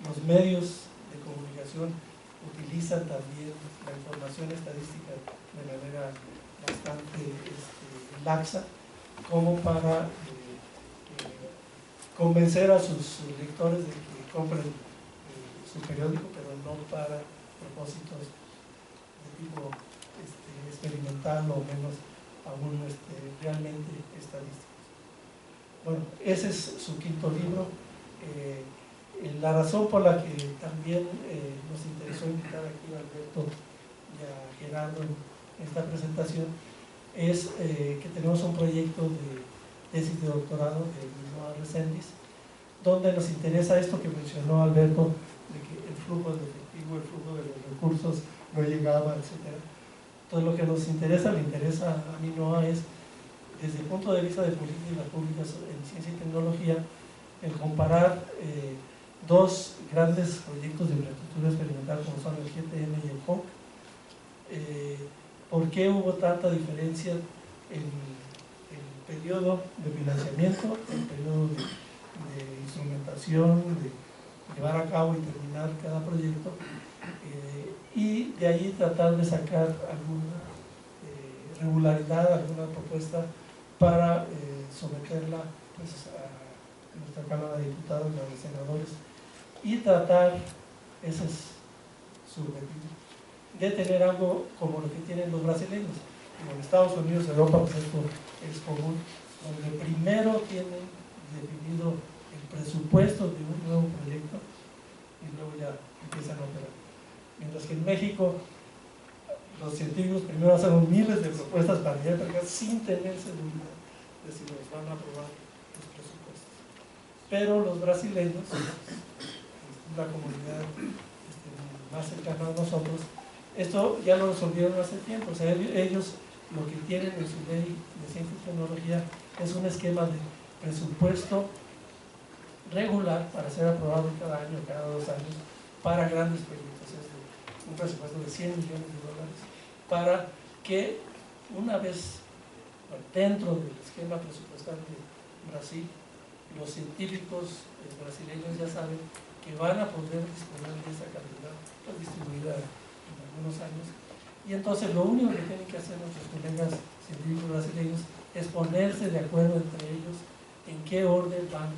los medios de comunicación utilizan también la información estadística de manera bastante laxa, como para convencer a sus lectores de que compren su periódico, pero no para propósitos de tipo experimental o menos aún realmente estadísticos. Bueno, ese es su quinto libro. La razón por la que también nos interesó invitar aquí a Alberto y a Gerardo en esta presentación es que tenemos un proyecto de tesis de doctorado de Lisboa Reséndiz, donde nos interesa esto que mencionó Alberto, de que el flujo del efectivo, el flujo de los recursos no llegaba, etc. Entonces lo que nos interesa, le interesa a MINOA es, desde el punto de vista de políticas públicas en ciencia y tecnología, el comparar dos grandes proyectos de infraestructura experimental como son el GTM y el HOC. ¿Por qué hubo tanta diferencia en el periodo de financiamiento, el periodo de instrumentación, de llevar a cabo y terminar cada proyecto, y de ahí tratar de sacar alguna regularidad, alguna propuesta para someterla pues, a nuestra Cámara de Diputados y a los senadores, y tratar, ese es su objetivo, de tener algo como lo que tienen los brasileños. Como en Estados Unidos, Europa, pues esto es común, donde primero tienen definido el presupuesto de un nuevo proyecto y luego ya empiezan a operar. Mientras que en México los científicos primero hacen miles de propuestas para llegar acá sin tener seguridad de si nos van a aprobar los presupuestos. Pero los brasileños, la comunidad más cercana a nosotros, esto ya lo resolvieron hace tiempo. O sea, ellos lo que tienen en su ley de ciencia y tecnología es un esquema de presupuesto regular para ser aprobado cada año, cada 2 años, para grandes proyectos. Es un presupuesto de $100 millones para que una vez dentro del esquema presupuestal de Brasil, los científicos brasileños ya saben que van a poder disponer de esa cantidad distribuida en algunos años, y entonces lo único que tienen que hacer nuestros colegas científicos brasileños es ponerse de acuerdo entre ellos en qué orden van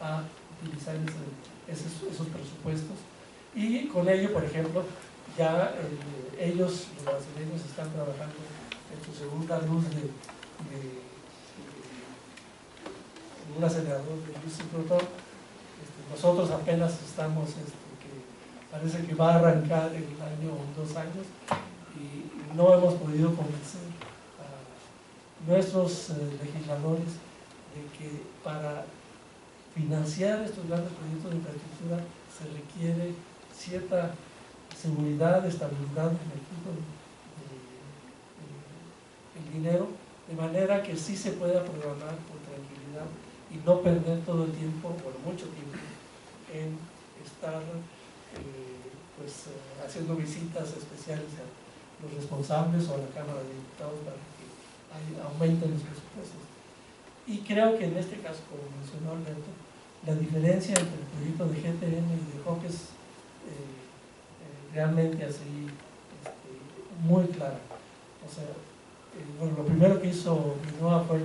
a utilizar esos presupuestos, y con ello, por ejemplo, ya ellos, los brasileños, están trabajando en su segunda luz de un acelerador de luz y protón. Nosotros apenas estamos parece que va a arrancar en un año o 2 años y no hemos podido convencer a nuestros legisladores de que para financiar estos grandes proyectos de infraestructura se requiere cierta seguridad, estabilidad en el tipo el dinero, de manera que sí se pueda programar con tranquilidad y no perder todo el tiempo, bueno, mucho tiempo, en estar haciendo visitas especiales a los responsables o a la Cámara de Diputados para que aumenten los presupuestos. Y creo que en este caso, como mencionó Alberto, la diferencia entre el proyecto de GTM y de HOC es realmente así muy clara. O sea, bueno, lo primero que hizo Minoa fue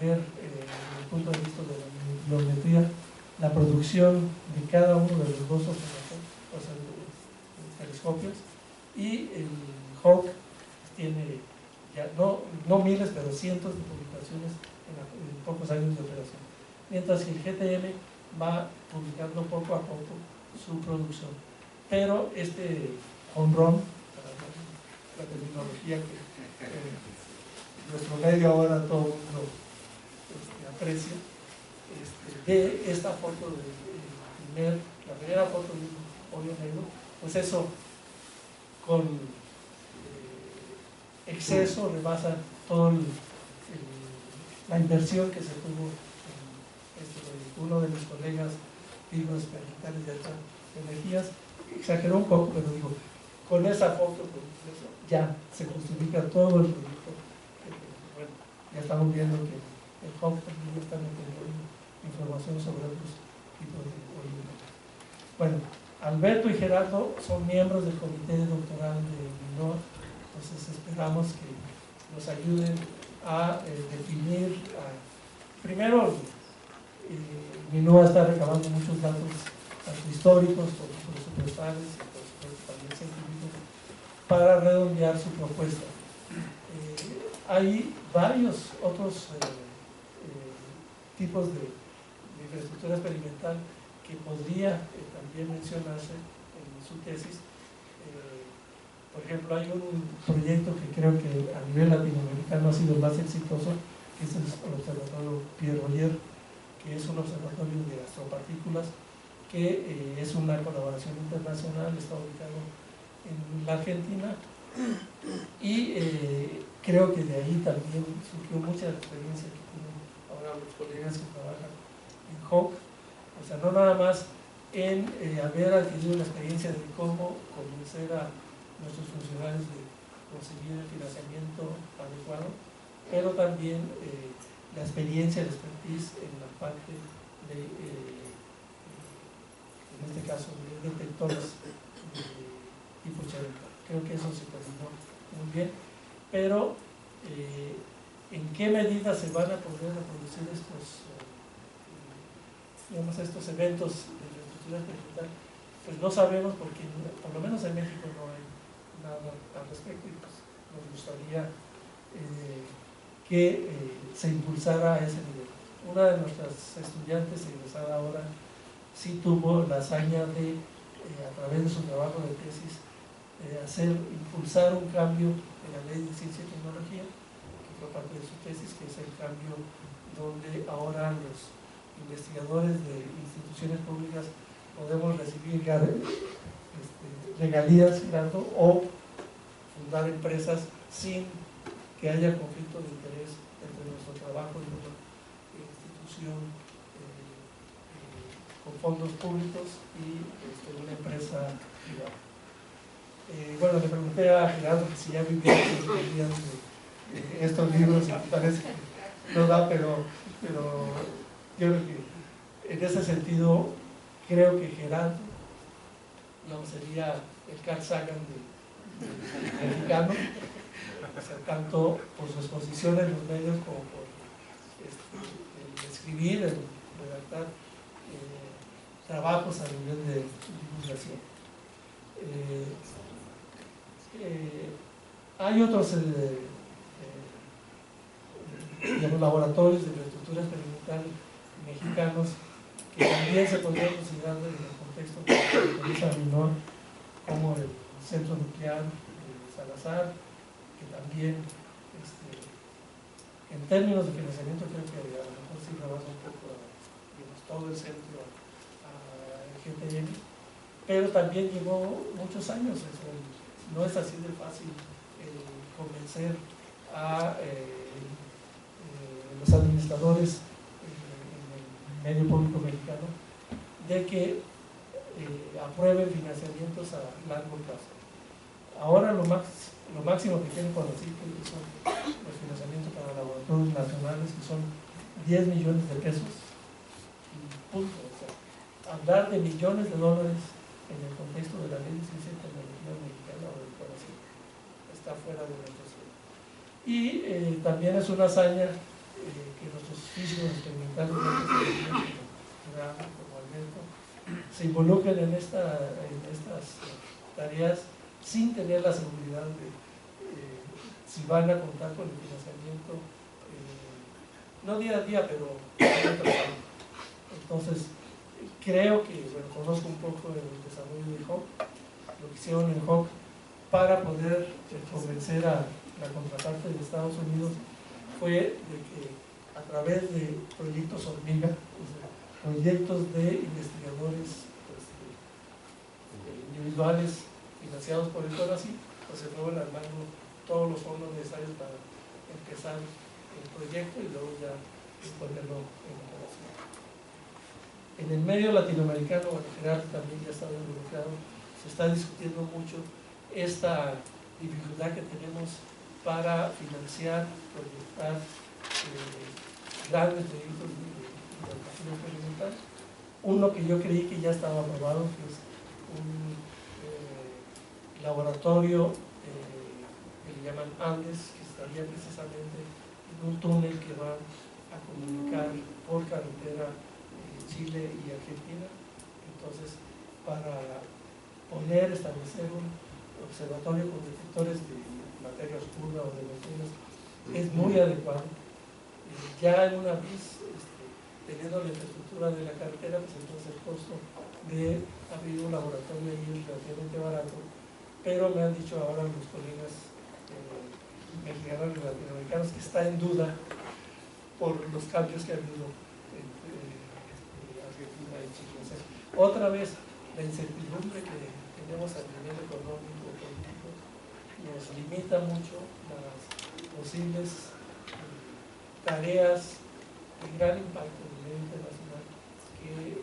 ver desde el punto de vista de la bibliometría la producción de cada uno de los dos telescopios, y el HOC tiene ya no miles pero cientos de publicaciones en pocos años de operación, mientras que el GTM va publicando poco a poco su producción. Pero este home run, la terminología que nuestro medio ahora todo el mundo aprecia, de esta foto la primera foto de un óleo negro, pues eso con exceso rebasa todo la inversión que se tuvo en uno de mis colegas, Diego Experimentales de Altas Energías, exageró un poco, pero digo, con esa foto pues, ya se justifica todo el proyecto. Bueno, ya estamos viendo que el HOC también está metiendo información sobre otros tipos de óleo. Bueno, Alberto y Gerardo son miembros del comité doctoral de Minoa, entonces esperamos que nos ayuden a definir, primero Minoa está recabando muchos datos tanto históricos como presupuestales y por supuesto también científicos para redondear su propuesta. Hay varios otros tipos de infraestructura experimental que podría también mencionarse en su tesis. Por ejemplo, hay un proyecto que creo que a nivel latinoamericano ha sido el más exitoso, que es el Observatorio Pierre Royer, que es un observatorio de astropartículas, que es una colaboración internacional, está ubicado en la Argentina, y creo que de ahí también surgió mucha experiencia que tienen ahora los colegas que trabajan en HOC. O sea, no nada más en haber adquirido la experiencia de cómo convencer a nuestros funcionarios de conseguir el financiamiento adecuado, pero también la experiencia, la expertise en la parte de, en este caso, de detectores de tipo Cherenkov. Creo que eso se terminó muy bien, pero ¿en qué medida se van a poder reproducir estos eventos de infraestructura experimental? Pues no sabemos, porque por lo menos en México no hay nada al respecto, y pues nos gustaría que se impulsara a ese nivel. Una de nuestras estudiantes egresada ahora sí tuvo la hazaña de, a través de su trabajo de tesis, impulsar un cambio en la ley de ciencia y tecnología, que fue parte de su tesis, que es el cambio donde ahora los investigadores de instituciones públicas podemos recibir regalías o fundar empresas sin que haya conflicto de interés entre nuestro trabajo y nuestra institución con fondos públicos y una empresa privada. Bueno, le pregunté a Gerardo que si ya vivía de estos libros, y parece que no da, pero yo creo que en ese sentido creo que Gerardo sería el Carl Sagan mexicano, o sea, tanto por su exposición en los medios como por el escribir, el redactar trabajos a nivel de divulgación. Hay otros laboratorios de infraestructura experimental mexicanos que también se podrían considerar en el contexto que utiliza Minoa, como el centro nuclear de Salazar, que también en términos de financiamiento creo que a lo mejor sí rebasa un poco digamos, todo el centro a GTM, pero también llevó muchos años. No es así de fácil convencer a los administradores en el medio público mexicano de que aprueben financiamientos a largo plazo. Ahora lo máximo que tienen por decir que son los financiamientos para laboratorios nacionales, que son 10 millones de pesos, y punto. O sea, hablar de millones de dólares en el contexto de la ley de ciencia y tecnología mexicana o del CONACYT está fuera de nuestro suelo. Y también es una hazaña que nuestros físicos experimentales, como Alberto, se involucren en estas tareas sin tener la seguridad de si van a contar con el financiamiento, no día a día, pero año tras año. Entonces, creo que, bueno, conozco un poco el desarrollo de HOC, lo que hicieron en HOC para poder convencer a la contraparte de Estados Unidos fue de que a través de proyectos hormiga, o sea, proyectos de investigadores individuales financiados por el CONACYT, pues se fueron armando todos los fondos necesarios para empezar el proyecto y luego ya ponerlo en operación. En el medio latinoamericano, en general, también ya está involucrado, se está discutiendo mucho esta dificultad que tenemos para financiar, proyectar grandes proyectos de educación experimental. Uno que yo creí que ya estaba aprobado, que es un laboratorio que le llaman Andes, que estaría precisamente en un túnel que va a comunicar por carretera Chile y Argentina. Entonces, para establecer un observatorio con detectores de materia oscura o de neutrinos es muy adecuado. Ya una vez teniendo la infraestructura de la carretera, pues entonces el costo de abrir un laboratorio ahí es relativamente barato, pero me han dicho ahora los colegas mexicanos y latinoamericanos que está en duda por los cambios que ha habido entre Argentina y Chile. O sea, otra vez, la incertidumbre que tenemos a nivel económico y político nos limita mucho las posibles tareas de gran impacto a nivel internacional que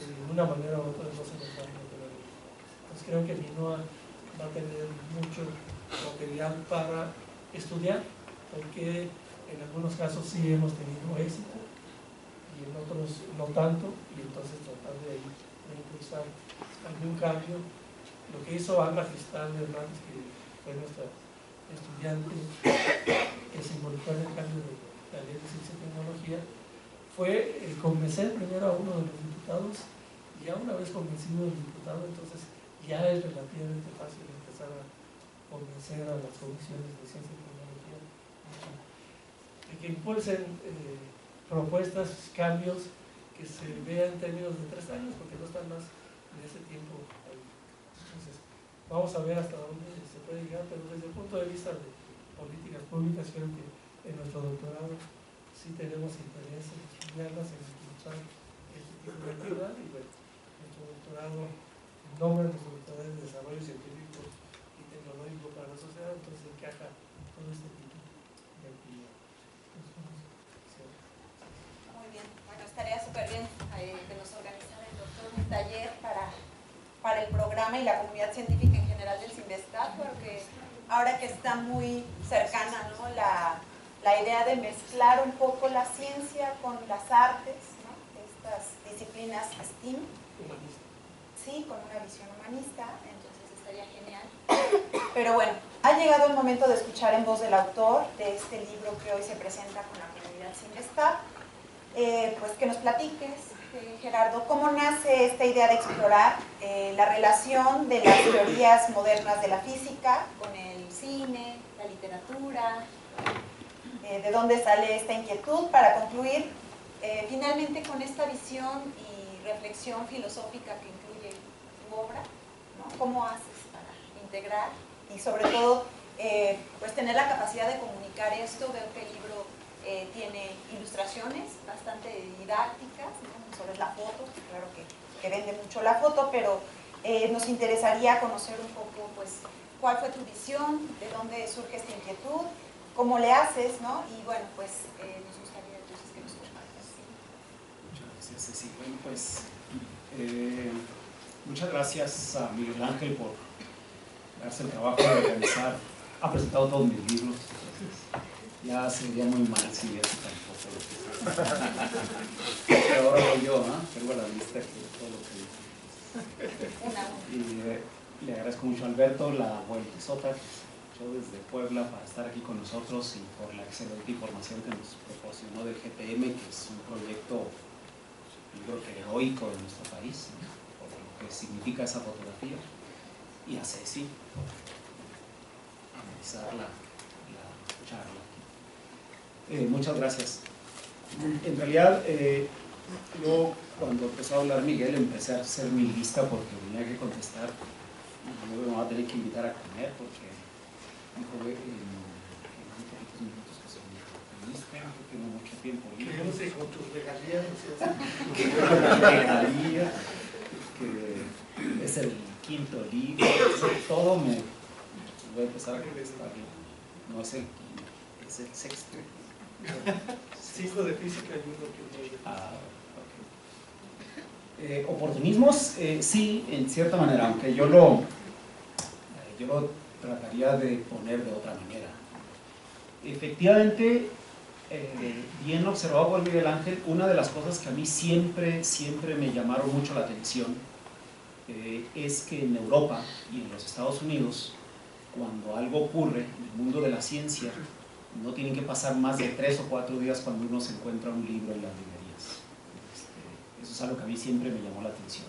de una manera u otra no se nos van a materializar. Entonces creo que Linoa va a tener mucho material para estudiar, porque en algunos casos sí hemos tenido éxito y en otros no tanto, y entonces tratar de ahí de impulsar algún cambio. Lo que hizo Alma Cristal Hernández, que fue nuestra estudiante que se involucró en el cambio de la ley de ciencia y tecnología, fue convencer primero a uno de los diputados, y ya una vez convencido el diputado, entonces ya es relativamente fácil empezar a convencer a las comisiones de ciencia y tecnología de que impulsen propuestas, cambios que se vean en términos de 3 años, porque no están más en ese tiempo ahí. Entonces, vamos a ver hasta dónde se puede llegar, pero desde el punto de vista de políticas públicas, creo que en nuestro doctorado sí tenemos interés en estudiarlas, en impulsar este tipo de actividad, y bueno, nuestro doctorado, el nombre de nuestro doctorado es de desarrollo científico y tecnológico para la sociedad, entonces encaja todo este tipo de actividad. Muy bien, bueno, estaría súper bien que nos organizara el doctor un taller para el programa y la comunidad científica en general del CINVESTAT, porque ahora que está muy cercana, ¿no?, la idea de mezclar un poco la ciencia con las artes, ¿no?, estas disciplinas STEAM, sí, con una visión humanista, entonces estaría genial. Pero bueno, ha llegado el momento de escuchar en voz del autor de este libro que hoy se presenta con la comunidad CINVESTAT, pues que nos platiques, Gerardo, cómo nace esta idea de explorar la relación de las teorías modernas de la física con el cine, la literatura, de dónde sale esta inquietud para concluir finalmente con esta visión y reflexión filosófica que incluye tu obra. ¿no? ¿Cómo haces para integrar y sobre todo pues tener la capacidad de comunicar esto? Veo que el libro tiene ilustraciones bastante didácticas, ¿no? Sobre la foto, claro que vende mucho la foto, pero nos interesaría conocer un poco pues cuál fue tu visión, de dónde surge esta inquietud, cómo le haces, ¿no? Y bueno, pues nos gustaría entonces que nos compartas. Muchas gracias, Ceci. Bueno, pues muchas gracias a Miguel Ángel por darse el trabajo de organizar. Ha presentado todos mis libros. Ya sería muy mal si eso tampoco. Pero ahora voy yo, ¿no? Tengo la lista aquí de todo lo que dice. Y le agradezco mucho a Alberto la vueltezota que echó desde Puebla para estar aquí con nosotros y por la excelente información que nos proporcionó del GPM, que es un proyecto, yo creo que heroico de nuestro país, ¿no? Por lo que significa esa fotografía. Y a Ceci por amenizar la charla. Muchas gracias. En realidad, yo cuando empezó a hablar Miguel empecé a hacer mi lista porque tenía que contestar. Yo me voy a tener que invitar a comer porque dijo en muy poquitos minutos que soy mi lista, que tengo mucho tiempo libre. Que yo no sé, con tus regalías, que es el quinto libro, todo me voy a empezar a contestar. No es el quinto, es el sexto. 5 de física y 1 que okay. Oportunismos, sí, en cierta manera, aunque yo lo trataría de poner de otra manera. Efectivamente, bien observado por Miguel Ángel, una de las cosas que a mí siempre me llamaron mucho la atención es que en Europa y en los Estados Unidos, cuando algo ocurre en el mundo de la ciencia, no tienen que pasar más de 3 o 4 días cuando uno se encuentra un libro en las librerías. Eso es algo que a mí siempre me llamó la atención.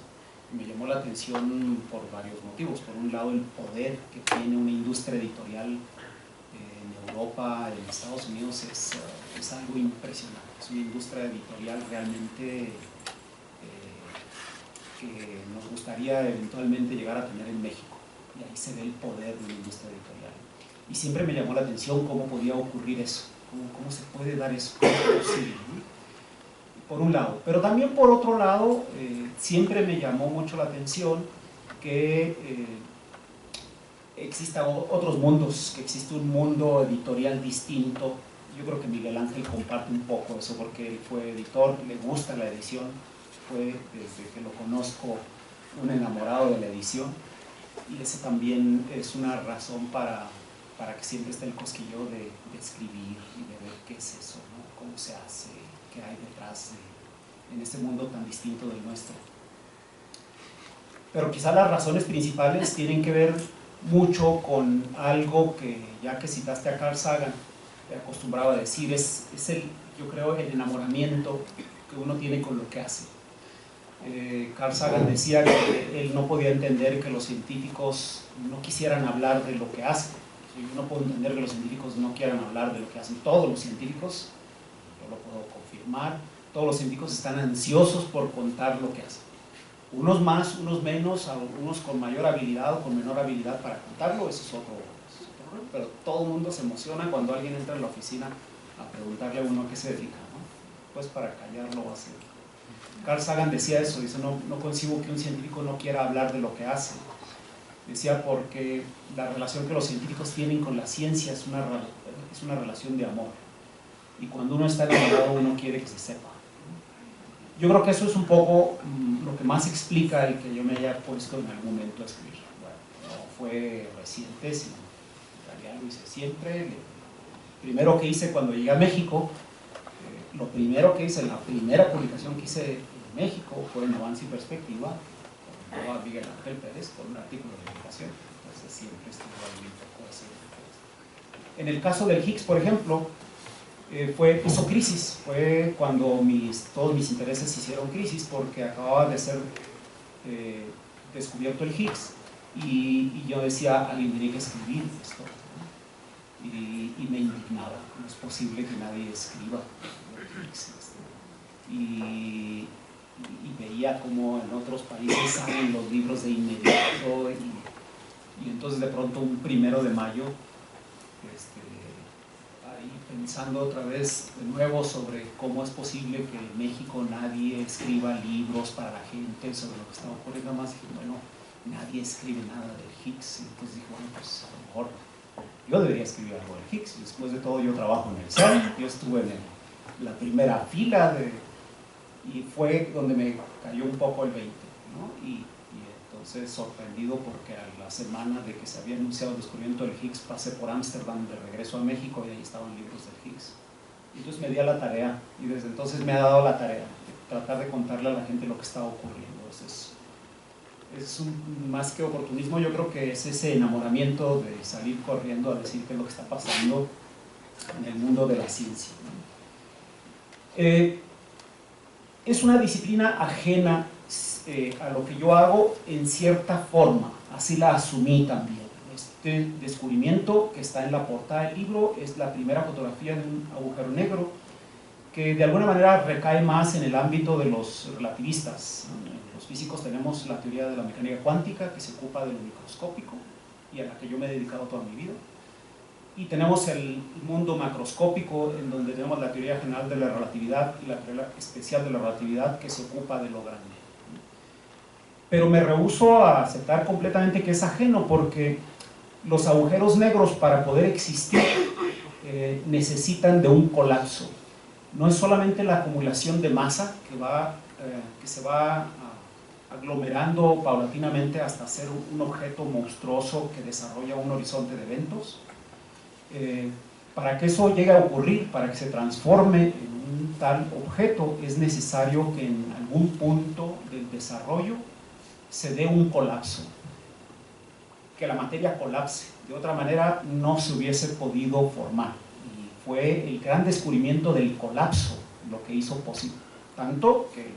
Me llamó la atención por varios motivos. Por un lado, el poder que tiene una industria editorial en Europa, en Estados Unidos, es algo impresionante. Es una industria editorial realmente que nos gustaría eventualmente llegar a tener en México. Y ahí se ve el poder de una industria editorial. Y siempre me llamó la atención cómo podía ocurrir eso, cómo se puede dar eso, cómo es posible, ¿no? Por un lado. Pero también por otro lado, siempre me llamó mucho la atención que existan otros mundos, que existe un mundo editorial distinto. Yo creo que Miguel Ángel comparte un poco eso porque él fue editor, le gusta la edición, fue desde que lo conozco un enamorado de la edición y ese también es una razón para que siempre esté el cosquillo de escribir y de ver qué es eso, ¿no? Cómo se hace, qué hay detrás en este mundo tan distinto del nuestro. Pero quizá las razones principales tienen que ver mucho con algo que, ya que citaste a Carl Sagan, te acostumbraba a decir, es yo creo, el enamoramiento que uno tiene con lo que hace. Carl Sagan decía que él no podía entender que los científicos no quisieran hablar de lo que hacen. Yo no puedo entender que los científicos no quieran hablar de lo que hacen. Todos los científicos, yo lo puedo confirmar, todos los científicos están ansiosos por contar lo que hacen. Unos más, unos menos, algunos con mayor habilidad o con menor habilidad para contarlo, eso es otro problema. Pero todo el mundo se emociona cuando alguien entra en la oficina a preguntarle a uno a qué se dedica, ¿no? Pues para callarlo va a ser. Carl Sagan decía eso, dice, no concibo que un científico no quiera hablar de lo que hace. Decía porque la relación que los científicos tienen con la ciencia es una relación de amor. Y cuando uno está enamorado, uno quiere que se sepa. Yo creo que eso es un poco lo que más explica el que yo me haya puesto en algún momento a escribir. Bueno, no fue reciente, sino en realidad lo hice siempre. Primero que hice cuando llegué a México, lo primero que hice, la primera publicación que hice en México fue en Avance y Perspectiva, con Miguel Ángel Pérez, por un artículo de divulgación. Entonces siempre estuvo ahí un poco así. En el caso del Higgs, por ejemplo, hizo crisis, fue cuando todos mis intereses hicieron crisis porque acababa de ser descubierto el Higgs y yo decía, alguien tenía que escribir esto, ¿no? Y me indignaba, no es posible que nadie escriba el Higgs, y veía veía como en otros países salen los libros de inmediato y entonces de pronto un 1 de mayo, ahí pensando otra vez de nuevo sobre cómo es posible que en México nadie escriba libros para la gente sobre lo que está ocurriendo, más dije, bueno, nadie escribe nada del Higgs, entonces dije, bueno, pues a lo mejor yo debería escribir algo del Higgs. Después de todo yo trabajo en el CERN, yo estuve en la primera fila y fue donde me cayó un poco el 20, ¿no? Y entonces sorprendido porque a la semana de que se había anunciado el descubrimiento del Higgs pasé por Ámsterdam de regreso a México y ahí estaban libros del Higgs. Y entonces me di a la tarea y desde entonces me ha dado la tarea de tratar de contarle a la gente lo que estaba ocurriendo. Es más que oportunismo, yo creo que es ese enamoramiento de salir corriendo a decir qué es lo que está pasando en el mundo de la ciencia, ¿no? Es una disciplina ajena a lo que yo hago en cierta forma, así la asumí también. Este descubrimiento que está en la portada del libro es la primera fotografía de un agujero negro que de alguna manera recae más en el ámbito de los relativistas. Los físicos tenemos la teoría de la mecánica cuántica que se ocupa de lo microscópico y a la que yo me he dedicado toda mi vida. Y tenemos el mundo macroscópico en donde tenemos la teoría general de la relatividad y la teoría especial de la relatividad que se ocupa de lo grande. Pero me rehúso a aceptar completamente que es ajeno porque los agujeros negros para poder existir necesitan de un colapso. No es solamente la acumulación de masa que se va aglomerando paulatinamente hasta ser un objeto monstruoso que desarrolla un horizonte de eventos. Para que eso llegue a ocurrir, para que se transforme en un tal objeto, es necesario que en algún punto del desarrollo se dé un colapso, que la materia colapse. De otra manera no se hubiese podido formar. Y fue el gran descubrimiento del colapso lo que hizo posible. Tanto que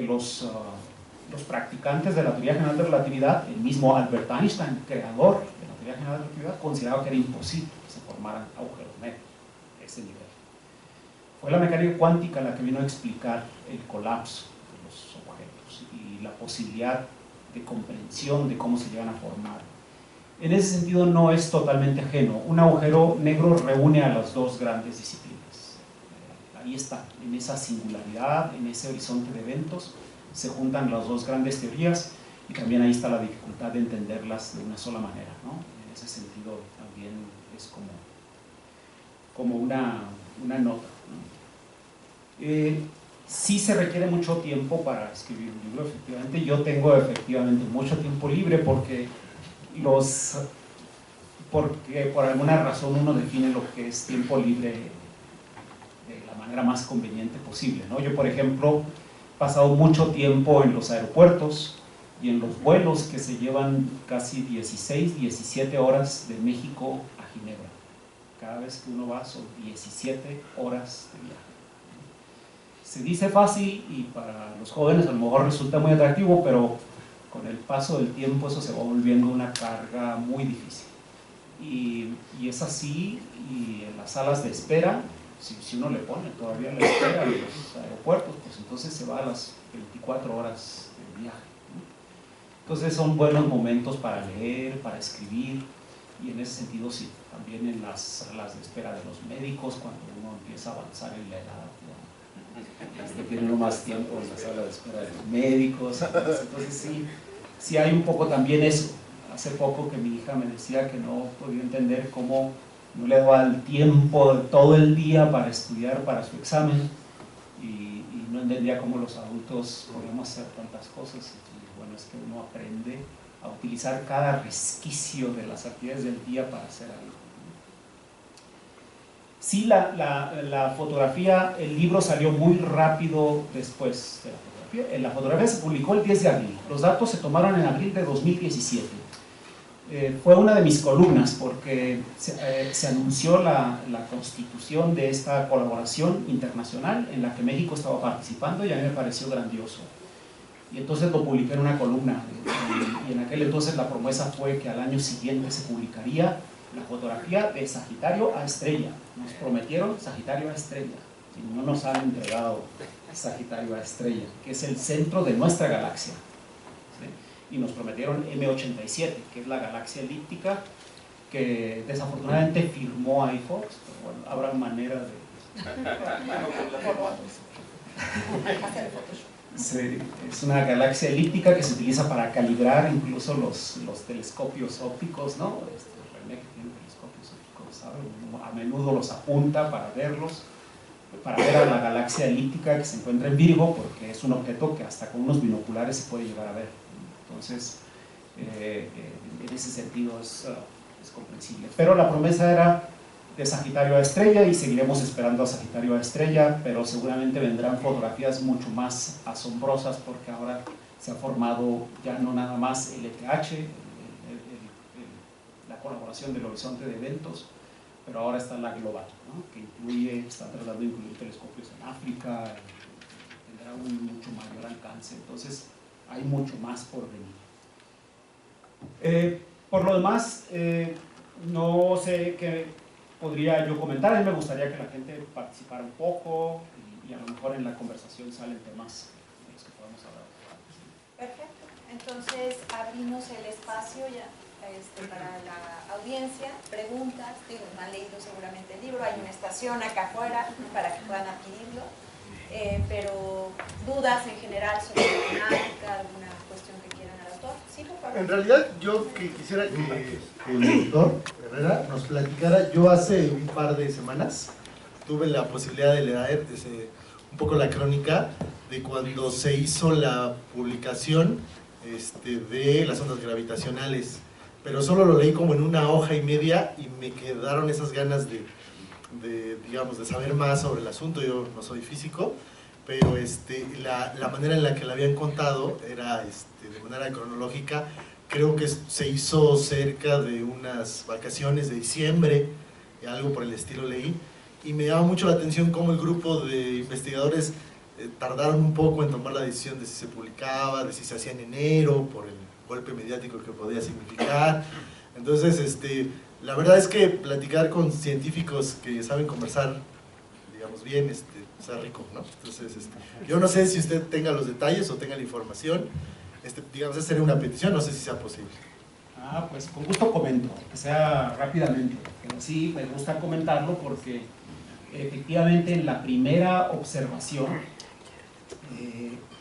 los practicantes de la teoría general de relatividad, el mismo Albert Einstein, creador de la teoría general de relatividad, consideraba que era imposible que se formaran agujeros negros a ese nivel. Fue la mecánica cuántica la que vino a explicar el colapso de los objetos y la posibilidad de comprensión de cómo se llegan a formar. En ese sentido no es totalmente ajeno. Un agujero negro reúne a las dos grandes disciplinas. Ahí está, en esa singularidad, en ese horizonte de eventos, se juntan las dos grandes teorías y también ahí está la dificultad de entenderlas de una sola manera, ¿no? En ese sentido también es como una nota, ¿no? Sí se requiere mucho tiempo para escribir un libro, efectivamente. Yo tengo efectivamente mucho tiempo libre porque por alguna razón uno define lo que es tiempo libre de la manera más conveniente posible, ¿no? Yo, por ejemplo, he pasado mucho tiempo en los aeropuertos y en los vuelos que se llevan casi 16, 17 horas de México a Ginebra. Cada vez que uno va son 17 horas de viaje. Se dice fácil y para los jóvenes a lo mejor resulta muy atractivo, pero con el paso del tiempo eso se va volviendo una carga muy difícil. Y es así, y en las salas de espera, si uno le pone todavía la espera en los aeropuertos, pues entonces se va a las 24 horas de viaje, ¿no? Entonces son buenos momentos para leer, para escribir, y en ese sentido sí, también en las salas de espera de los médicos, cuando uno empieza a avanzar en la edad, tiene uno más tiempo en la sala de espera de los médicos, entonces sí hay un poco también eso. Hace poco que mi hija me decía que no podía entender cómo no le daba el tiempo todo el día para estudiar para su examen y no entendía cómo los adultos podíamos hacer tantas cosas. Y bueno, es que uno aprende a utilizar cada resquicio de las actividades del día para hacer algo. Sí, la fotografía, el libro salió muy rápido después de la fotografía. La fotografía se publicó el 10 de abril. Los datos se tomaron en abril de 2017. Fue una de mis columnas porque se anunció la constitución de esta colaboración internacional en la que México estaba participando y a mí me pareció grandioso. Y entonces lo publiqué en una columna y en aquel entonces la promesa fue que al año siguiente se publicaría la fotografía de Sagitario a Estrella. Nos prometieron Sagitario a Estrella. y no nos han entregado Sagitario A estrella, que es el centro de nuestra galaxia, ¿sí? Y nos prometieron M87, que es la galaxia elíptica, que desafortunadamente firmó iFox, pero bueno, habrá manera de... Sí, es una galaxia elíptica que se utiliza para calibrar incluso los telescopios ópticos, ¿no? René, que tiene telescopios ópticos, ¿sabe? A menudo los apunta para verlos, para ver a la galaxia elíptica que se encuentra en Virgo, porque es un objeto que hasta con unos binoculares se puede llegar a ver. Entonces, en ese sentido es comprensible. Pero la promesa era de Sagitario A estrella y seguiremos esperando a Sagitario A estrella, pero seguramente vendrán fotografías mucho más asombrosas, porque ahora se ha formado ya no nada más el ETH, la colaboración del horizonte de eventos, pero ahora está la global, ¿no? Que están tratando de incluir telescopios en África, tendrá un mucho mayor alcance, entonces hay mucho más por venir. Por lo demás, no sé qué podría yo comentar. A mí me gustaría que la gente participara un poco y a lo mejor en la conversación salen temas de los que podamos hablar. Perfecto. Entonces abrimos el espacio ya para la audiencia, preguntas. Digo, no han leído seguramente el libro, hay una estación acá afuera para que puedan adquirirlo, pero dudas en general sobre la temática, alguna cuestión que quieran al autor. Sí, por favor. En realidad yo quisiera que el doctor Herrera nos platicara. Yo hace un par de semanas tuve la posibilidad de leer un poco la crónica de cuando se hizo la publicación de las ondas gravitacionales, pero solo lo leí como en una hoja y media y me quedaron esas ganas digamos, de saber más sobre el asunto. Yo no soy físico, pero la manera en la que la habían contado era de manera cronológica. Creo que se hizo cerca de unas vacaciones de diciembre, algo por el estilo leí, y me llama mucho la atención cómo el grupo de investigadores tardaron un poco en tomar la decisión de si se publicaba, de si se hacía en enero, por el golpe mediático que podía significar. Entonces, la verdad es que platicar con científicos que saben conversar, digamos bien, está rico, ¿no? Entonces, yo no sé si usted tenga los detalles o tenga la información. Digamos, esa sería una petición, no sé si sea posible. Pues con gusto comento, que sea rápidamente, pero sí me gusta comentarlo porque efectivamente en la primera observación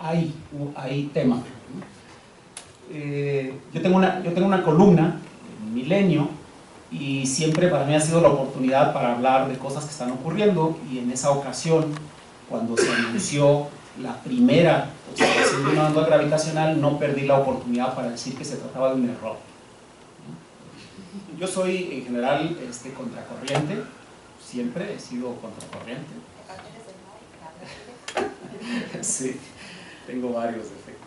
hay tema. Yo tengo una columna en Milenio y siempre para mí ha sido la oportunidad para hablar de cosas que están ocurriendo, y en esa ocasión, cuando se anunció la primera observación de una onda gravitacional, no perdí la oportunidad para decir que se trataba de un error. Yo soy en general contracorriente, siempre he sido contracorriente. Sí, tengo varios defectos.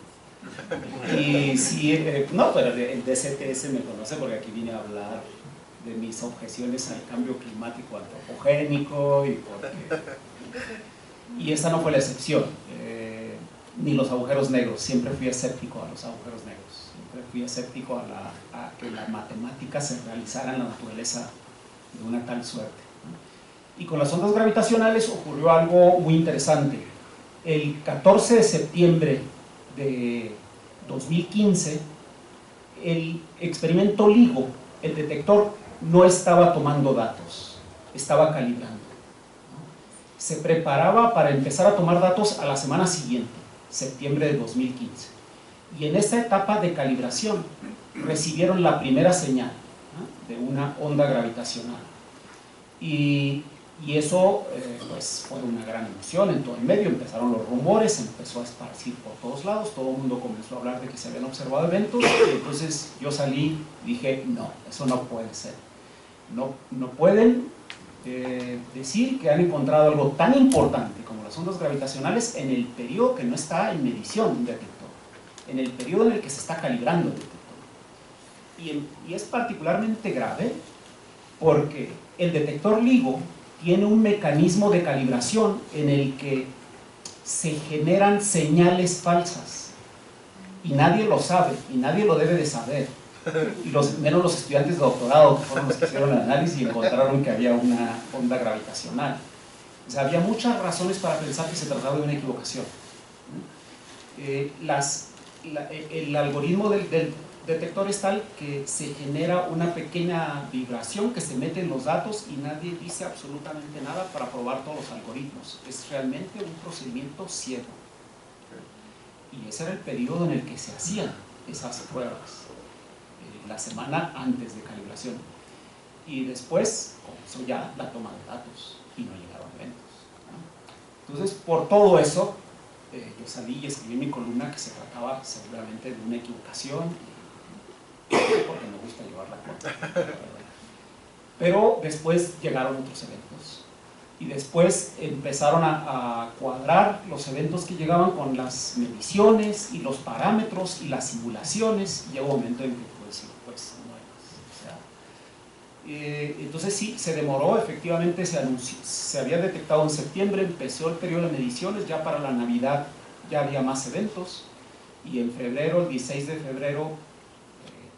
Y sí, no, pero el DCTS me conoce porque aquí vine a hablar de mis objeciones al cambio climático antropogénico y esta no fue la excepción. Ni los agujeros negros, siempre fui escéptico a los agujeros negros, siempre fui escéptico a que la matemática se realizara en la naturaleza de una tal suerte, ¿no? Y con las ondas gravitacionales ocurrió algo muy interesante. El 14 de septiembre de 2015, el experimento LIGO, el detector, no estaba tomando datos, estaba calibrando, ¿no? Se preparaba para empezar a tomar datos a la semana siguiente, septiembre de 2015. Y en esta etapa de calibración recibieron la primera señal, ¿no?, de una onda gravitacional. Y eso pues fue una gran emoción en todo el medio. Empezaron los rumores, se empezó a esparcir por todos lados, todo el mundo comenzó a hablar de que se habían observado eventos, y entonces yo salí y dije, no, eso no puede ser. No pueden decir que han encontrado algo tan importante como las ondas gravitacionales en el periodo que no está en medición un detector, en el periodo en el que se está calibrando el detector. Y es particularmente grave porque el detector LIGO tiene un mecanismo de calibración en el que se generan señales falsas, y nadie lo sabe y nadie lo debe de saber, y menos los estudiantes de doctorado, que fueron los que hicieron el análisis y encontraron que había una onda gravitacional. O sea, había muchas razones para pensar que se trataba de una equivocación. El algoritmo del detector es tal que se genera una pequeña vibración que se mete en los datos y nadie dice absolutamente nada para probar todos los algoritmos. Es realmente un procedimiento ciego. Y ese era el periodo en el que se hacían esas pruebas, la semana antes de calibración. Y después comenzó ya la toma de datos y no llegaron eventos, ¿no? Entonces, por todo eso, yo salí y escribí en mi columna que se trataba seguramente de una equivocación, porque me gusta llevar la contra. Pero después llegaron otros eventos. Y después empezaron a cuadrar los eventos que llegaban con las mediciones y los parámetros y las simulaciones, y llegó un momento en que pude decir, pues no hay más. O sea, entonces sí, se demoró, efectivamente se había detectado en septiembre, empezó el periodo de mediciones, ya para la Navidad ya había más eventos, y en febrero, el 16 de febrero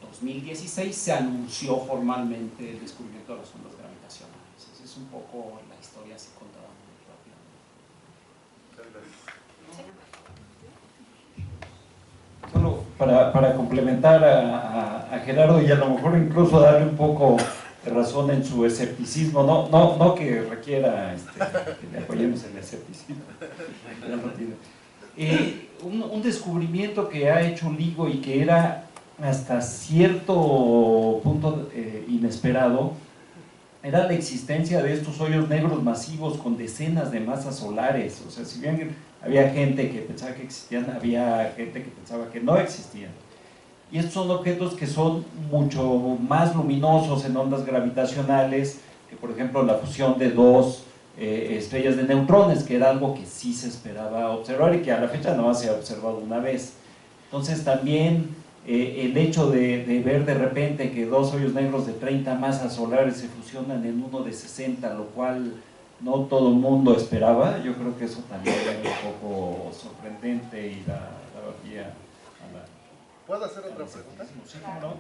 2016, se anunció formalmente el descubrimiento de las ondas gravitacionales. Esa es un poco la historia así contada muy rápidamente. Solo para complementar a Gerardo y a lo mejor incluso darle un poco de razón en su escepticismo, no que requiera que le apoyemos en el escepticismo. Un descubrimiento que ha hecho LIGO y que era hasta cierto punto inesperado, era la existencia de estos hoyos negros masivos con decenas de masas solares. O sea, si bien había gente que pensaba que existían, había gente que pensaba que no existían. Y estos son objetos que son mucho más luminosos en ondas gravitacionales que, por ejemplo, la fusión de dos estrellas de neutrones, que era algo que sí se esperaba observar y que a la fecha no se ha observado una vez. Entonces también el hecho de ver de repente que dos hoyos negros de 30 masas solares se fusionan en uno de 60, lo cual no todo el mundo esperaba, yo creo que eso también era un poco sorprendente y daba pie a la... ¿Puedo hacer otra pregunta? Sí, ¿cómo no?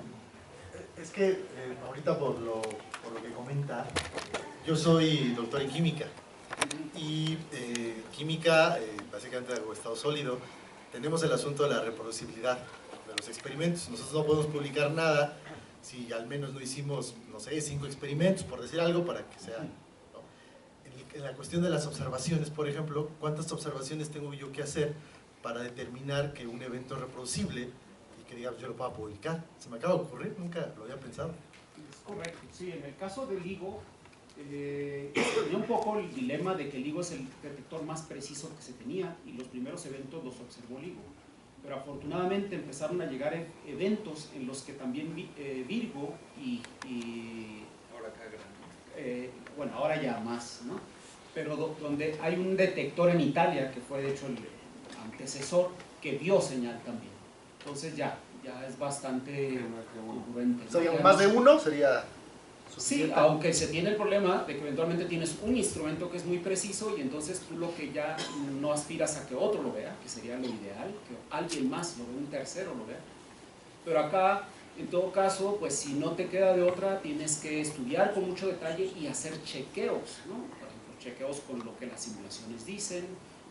Es que ahorita por lo que comenta, yo soy doctor en química y química, básicamente hago estado sólido, tenemos el asunto de la reproducibilidad de los experimentos. Nosotros no podemos publicar nada si al menos no hicimos, no sé, 5 experimentos, por decir algo, para que sea... ¿no? En la cuestión de las observaciones, por ejemplo, ¿cuántas observaciones tengo yo que hacer para determinar que un evento es reproducible y que, digamos, yo lo pueda publicar? Se me acaba de ocurrir, nunca lo había pensado. Es correcto, sí, en el caso del LIGO, tenía un poco el dilema de que el LIGO es el detector más preciso que se tenía y los primeros eventos los observó LIGO. Pero afortunadamente empezaron a llegar eventos en los que también Virgo y Ahora acá bueno, ahora ya más, ¿no? Pero donde hay un detector en Italia, que fue de hecho el antecesor, que vio señal también. Entonces ya es bastante congruente, ¿no? ¿Sería más de uno? ¿Sería suficiente? Sí, aunque se tiene el problema de que eventualmente tienes un instrumento que es muy preciso y entonces tú lo que ya no aspiras a que otro lo vea, que sería lo ideal, que alguien más lo vea, un tercero lo vea. Pero acá, en todo caso, pues si no te queda de otra, tienes que estudiar con mucho detalle y hacer chequeos, ¿no? Por ejemplo, chequeos con lo que las simulaciones dicen,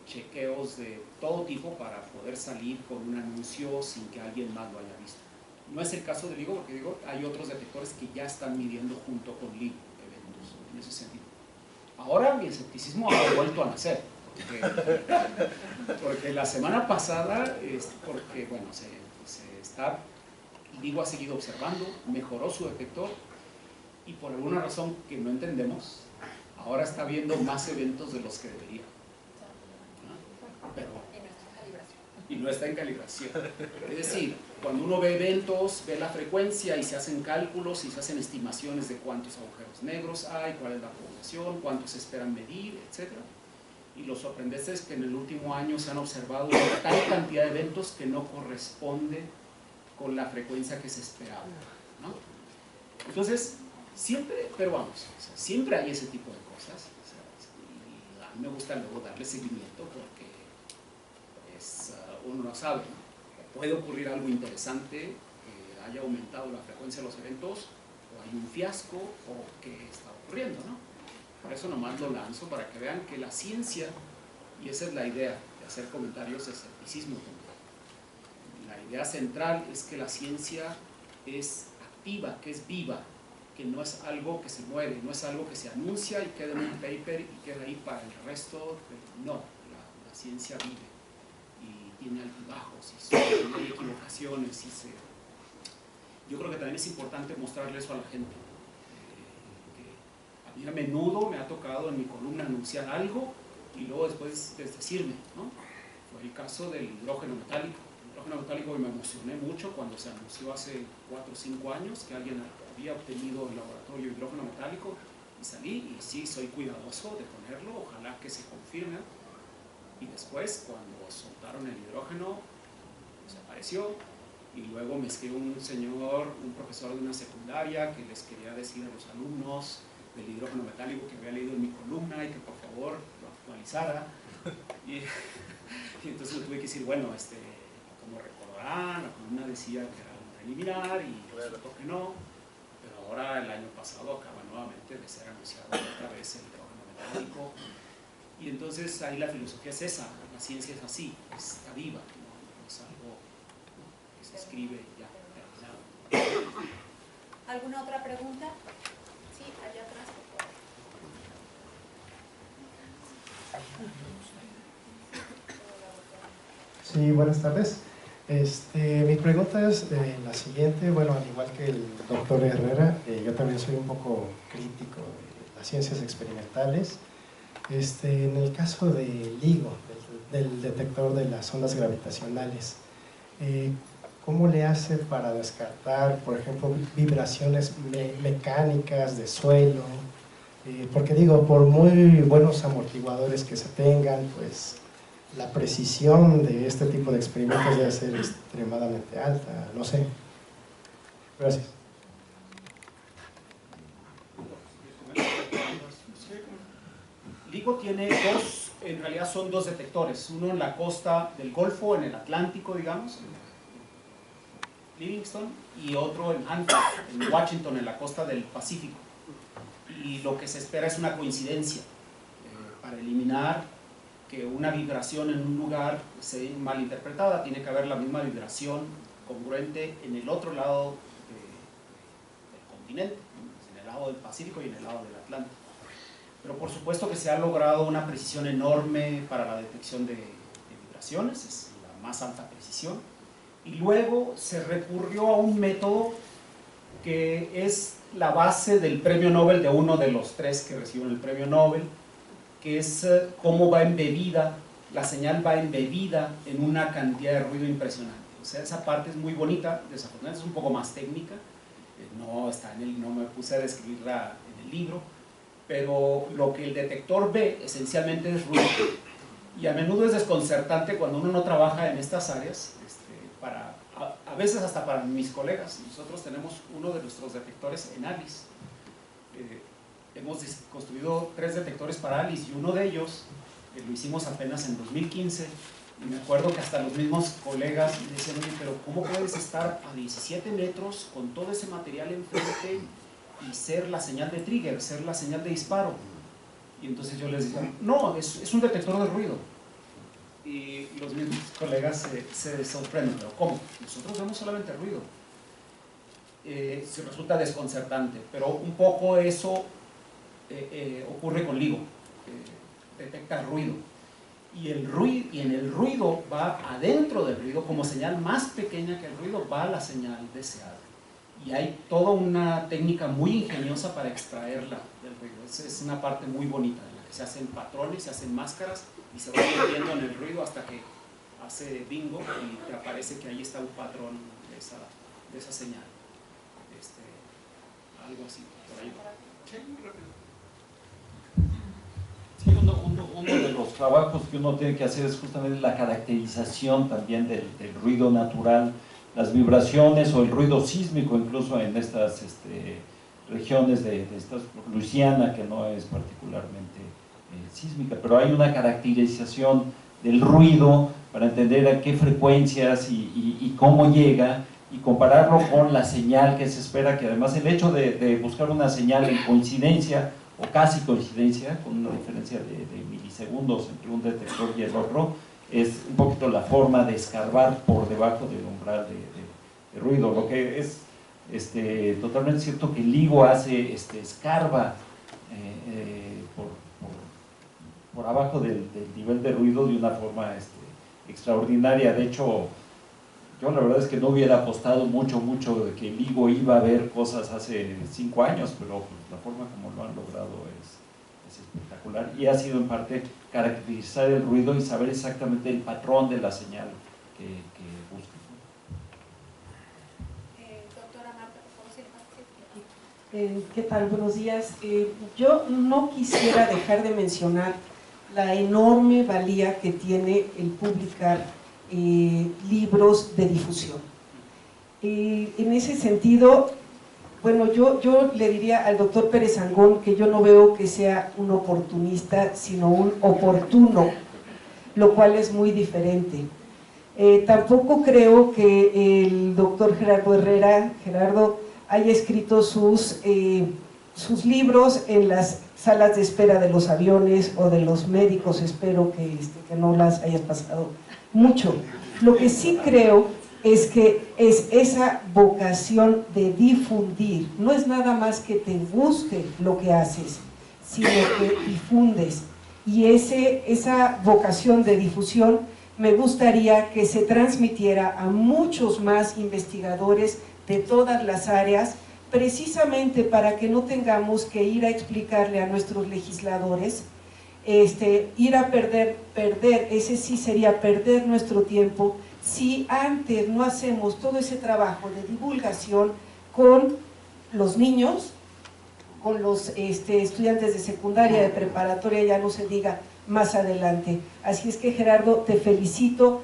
chequeos de todo tipo para poder salir con un anuncio sin que alguien más lo haya visto. No es el caso de LIGO, porque digo, hay otros detectores que ya están midiendo junto con LIGO eventos en ese sentido. Ahora mi escepticismo ha vuelto a nacer, porque la semana pasada, porque bueno, LIGO ha seguido observando, mejoró su detector y por alguna razón que no entendemos, ahora está viendo más eventos de los que debería. Pero, y no está en calibración. Es decir, cuando uno ve eventos, ve la frecuencia y se hacen cálculos y se hacen estimaciones de cuántos agujeros negros hay, cuál es la población, cuántos se esperan medir, etc. Y lo sorprendente es que en el último año se han observado tal cantidad de eventos que no corresponde con la frecuencia que se esperaba, ¿no? Entonces, siempre, pero vamos, o sea, siempre hay ese tipo de cosas. O sea, y a mí me gusta luego darle seguimiento porque uno no sabe, ¿no? Puede ocurrir algo interesante, que haya aumentado la frecuencia de los eventos, o hay un fiasco, o qué está ocurriendo, ¿no? Por eso nomás lo lanzo, para que vean que la ciencia, y esa es la idea de hacer comentarios de escepticismo también. La idea central es que la ciencia es activa, que es viva, que no es algo que se muere, no es algo que se anuncia y queda en un paper y queda ahí para el resto. No, la ciencia vive y tiene altibajos y hay equivocaciones. Yo creo que también es importante mostrarle eso a la gente. Que a mí a menudo me ha tocado en mi columna anunciar algo y luego después decirme, ¿no? Fue el caso del hidrógeno metálico. El hidrógeno metálico, y me emocioné mucho cuando se anunció hace 4 o 5 años que alguien había obtenido el laboratorio hidrógeno metálico, y salí y sí, soy cuidadoso de ponerlo, ojalá que se confirme. Y después, cuando soltaron el hidrógeno, desapareció. Y luego me escribió un señor, un profesor de una secundaria, que les quería decir a los alumnos del hidrógeno metálico que había leído en mi columna y que por favor lo actualizara. Y entonces le tuve que decir, bueno, como recordarán, la columna decía que era un preliminar y resultó que no, pero ahora el año pasado acaba nuevamente de ser anunciado otra vez el hidrógeno metálico. Y entonces ahí la filosofía es esa, la ciencia es así, está viva, no es algo que se escribe y ya, terminado. ¿Alguna otra pregunta? Sí, allá atrás, por favor. Sí, buenas tardes. Mi pregunta es la siguiente. Bueno, al igual que el doctor Herrera, yo también soy un poco crítico de las ciencias experimentales. En el caso de LIGO, del detector de las ondas gravitacionales, ¿cómo le hace para descartar, por ejemplo, vibraciones mecánicas de suelo? Porque digo, por muy buenos amortiguadores que se tengan, pues la precisión de este tipo de experimentos debe ser extremadamente alta, no sé. Gracias. LIGO tiene en realidad son 2 detectores, uno en la costa del Golfo, en el Atlántico, digamos, en Livingston, y otro en Hancock, en Washington, en la costa del Pacífico. Y lo que se espera es una coincidencia para eliminar que una vibración en un lugar sea malinterpretada. Tiene que haber la misma vibración congruente en el otro lado del continente, en el lado del Pacífico y en el lado del Atlántico. Pero por supuesto que se ha logrado una precisión enorme para la detección de vibraciones, es la más alta precisión. Y luego se recurrió a un método que es la base del premio Nobel de uno de los 3 que recibieron el premio Nobel, que es cómo va embebida, la señal va embebida en una cantidad de ruido impresionante. O sea, esa parte es muy bonita, desafortunadamente es un poco más técnica, no me puse a describirla en el libro, pero lo que el detector ve esencialmente es ruido. Y a menudo es desconcertante cuando uno no trabaja en estas áreas, a veces hasta para mis colegas. Nosotros tenemos uno de nuestros detectores en ALICE. Hemos construido 3 detectores para ALICE y uno de ellos lo hicimos apenas en 2015. Y me acuerdo que hasta los mismos colegas me decían, oye, pero ¿cómo puedes estar a 17 metros con todo ese material enfrente y ser la señal de trigger, ser la señal de disparo? Y entonces yo les decía, no, es un detector de ruido. Y los mismos colegas se sorprenden, pero ¿cómo? Nosotros vemos solamente ruido. Se resulta desconcertante, pero un poco eso ocurre con LIGO, detecta ruido. Y en el ruido va adentro del ruido, como señal más pequeña que el ruido, va la señal deseada. Y hay toda una técnica muy ingeniosa para extraerla del ruido. Es una parte muy bonita, en la que se hacen patrones, se hacen máscaras y se va metiendo en el ruido hasta que hace bingo y te aparece que ahí está un patrón de esa señal. Algo así, por ahí. Sí, uno de los trabajos que uno tiene que hacer es justamente la caracterización también del ruido natural, las vibraciones o el ruido sísmico, incluso en estas regiones de Luisiana, que no es particularmente sísmica, pero hay una caracterización del ruido para entender a qué frecuencias y cómo llega, y compararlo con la señal que se espera, que además el hecho de buscar una señal en coincidencia o casi coincidencia, con una diferencia de milisegundos entre un detector y el otro, es un poquito la forma de escarbar por debajo del umbral de ruido. Lo que es totalmente cierto que LIGO hace, escarba por abajo del nivel de ruido de una forma extraordinaria. De hecho, yo la verdad es que no hubiera apostado mucho de que LIGO iba a ver cosas hace 5 años, pero pues, la forma como lo han logrado es espectacular, y ha sido en parte caracterizar el ruido y saber exactamente el patrón de la señal que busca. Doctora Marta, por favor, si ¿Qué tal? Buenos días. Yo no quisiera dejar de mencionar la enorme valía que tiene el publicar libros de difusión. En ese sentido, bueno, yo le diría al doctor Pérez Angón que yo no veo que sea un oportunista, sino un oportuno, lo cual es muy diferente. Tampoco creo que el doctor Gerardo Herrera, Gerardo, haya escrito sus libros en las salas de espera de los aviones o de los médicos. Espero que no las hayas pasado mucho. Lo que sí creo es que es esa vocación de difundir, no es nada más que te guste lo que haces, sino que difundes, y esa vocación de difusión me gustaría que se transmitiera a muchos más investigadores de todas las áreas, precisamente para que no tengamos que ir a explicarle a nuestros legisladores, ir a perder, ese sí sería perder nuestro tiempo, si antes no hacemos todo ese trabajo de divulgación con los niños, con los estudiantes de secundaria, de preparatoria, ya no se diga más adelante. Así es que, Gerardo, te felicito,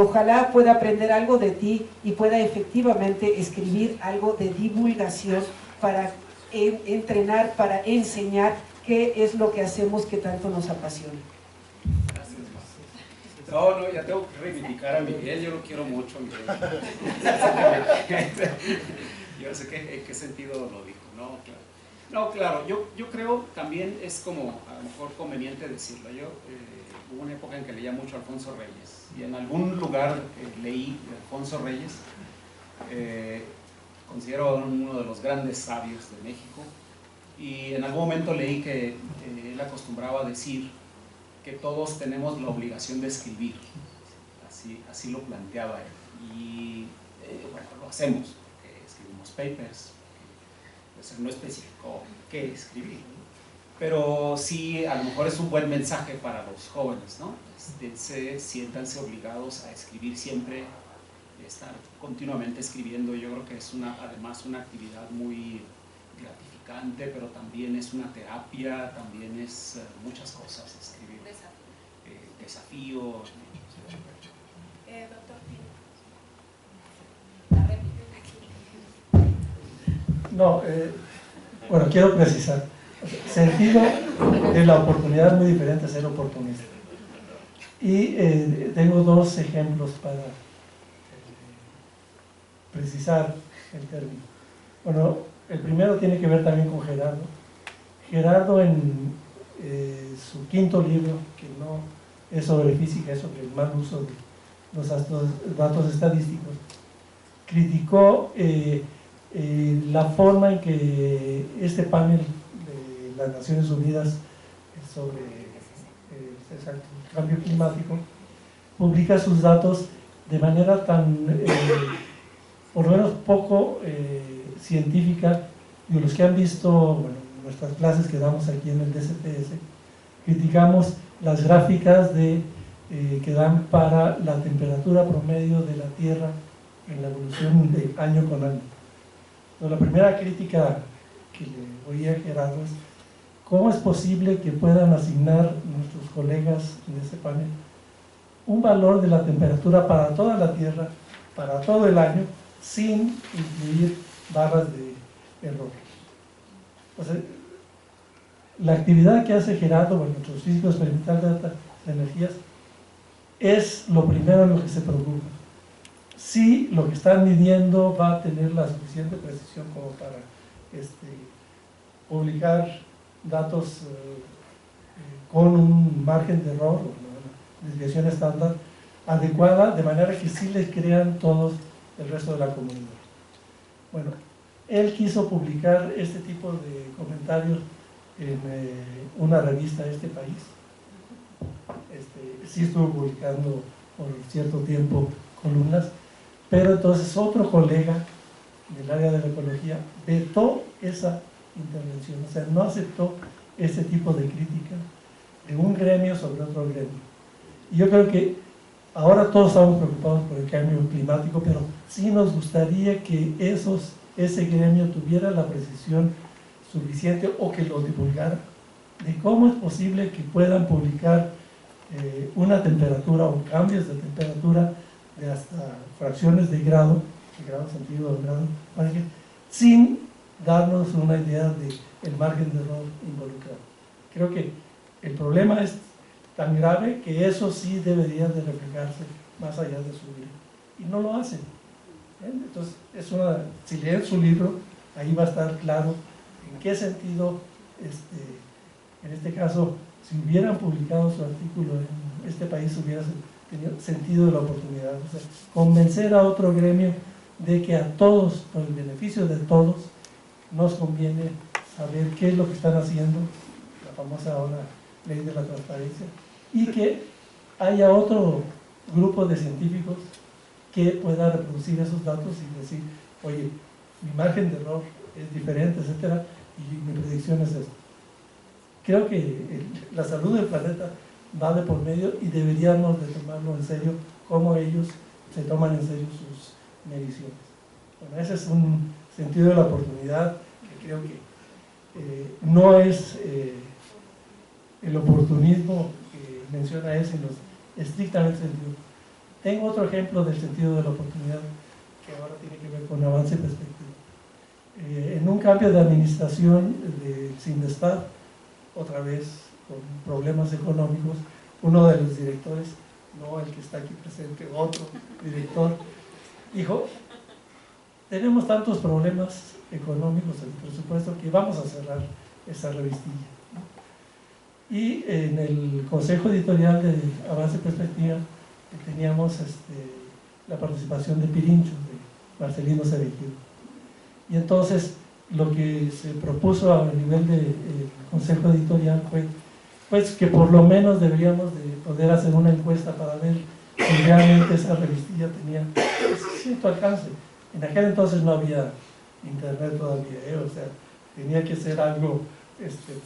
ojalá pueda aprender algo de ti y pueda efectivamente escribir algo de divulgación para entrenar, para enseñar qué es lo que hacemos que tanto nos apasiona. No, ya tengo que reivindicar a Miguel, yo lo quiero mucho, Miguel. Yo sé en qué sentido lo dijo, no, claro, yo creo también es como a lo mejor conveniente decirlo. Yo hubo una época en que leía mucho a Alfonso Reyes, y en algún lugar leí a Alfonso Reyes, considero uno de los grandes sabios de México, y en algún momento leí que él acostumbraba a decir que todos tenemos la obligación de escribir, así lo planteaba él, y bueno, lo hacemos, escribimos papers, no especificó qué escribir, pero sí, a lo mejor es un buen mensaje para los jóvenes, ¿no? Siéntanse obligados a escribir siempre, estar continuamente escribiendo. Yo creo que es además una actividad muy gratificante, pero también es una terapia, también es muchas cosas escribir. Desafío. doctor Pino. No, bueno, quiero precisar. Sentido de la oportunidad es muy diferente a ser oportunista. Y tengo 2 ejemplos para precisar el término. Bueno, el primero tiene que ver también con Gerardo. Gerardo en su 5º libro, que no es sobre física, es sobre el mal uso de los datos estadísticos, criticó la forma en que este panel de las Naciones Unidas sobre el cambio climático publica sus datos de manera tan, por lo menos poco científica. Y los que han visto, bueno, nuestras clases que damos aquí en el DCPS, criticamos las gráficas que dan para la temperatura promedio de la Tierra en la evolución de año con año. Entonces, la primera crítica que le oí a Gerardo es: ¿cómo es posible que puedan asignar nuestros colegas en este panel un valor de la temperatura para toda la Tierra, para todo el año, sin incluir barras de error? O sea, la actividad que hace Gerardo, bueno, nuestros físicos experimentales de altas energías, es lo primero en lo que se preocupa. Si lo que están midiendo va a tener la suficiente precisión como para publicar datos con un margen de error, una desviación estándar adecuada, de manera que sí les crean todos el resto de la comunidad. Bueno, él quiso publicar este tipo de comentarios en una revista de este país. Sí estuvo publicando por cierto tiempo columnas, pero entonces otro colega del área de la ecología vetó esa intervención, o sea, no aceptó ese tipo de crítica de un gremio sobre otro gremio. Y yo creo que ahora todos estamos preocupados por el cambio climático, pero sí nos gustaría que ese gremio tuviera la precisión suficiente o que lo divulgara, de cómo es posible que puedan publicar una temperatura o cambios de temperatura de hasta fracciones de grado centígrado, de grado Fahrenheit, sin darnos una idea del margen de error involucrado. Creo que el problema es tan grave que eso sí debería de reflejarse más allá de su libro, y no lo hacen. Entonces, si leen su libro, ahí va a estar claro en qué sentido, en este caso, si hubieran publicado su artículo en este país, hubiera tenido sentido de la oportunidad. O sea, convencer a otro gremio de que a todos, por el beneficio de todos, nos conviene saber qué es lo que están haciendo, la famosa ahora ley de la transparencia, y que haya otro grupo de científicos que pueda reproducir esos datos y decir, oye, mi margen de error es diferente, etcétera, y mi predicción es esto. Creo que la salud del planeta va de por medio y deberíamos de tomarlo en serio, como ellos se toman en serio sus mediciones. Bueno, ese es un sentido de la oportunidad que creo que no es el oportunismo que menciona él, sino estrictamente sentido. Tengo otro ejemplo del sentido de la oportunidad que ahora tiene que ver con avance y perspectiva. En un cambio de administración de Sindestat, otra vez con problemas económicos, uno de los directores, no el que está aquí presente, otro director, dijo, tenemos tantos problemas económicos en el presupuesto que vamos a cerrar esa revistilla. Y en el consejo editorial de Avance y Perspectiva teníamos la participación de Pirincho, de Marcelino Cerejido. Y entonces lo que se propuso a nivel del consejo editorial fue pues que por lo menos deberíamos de poder hacer una encuesta para ver si realmente esa revistilla tenía cierto alcance. En aquel entonces no había internet todavía, o sea, tenía que ser algo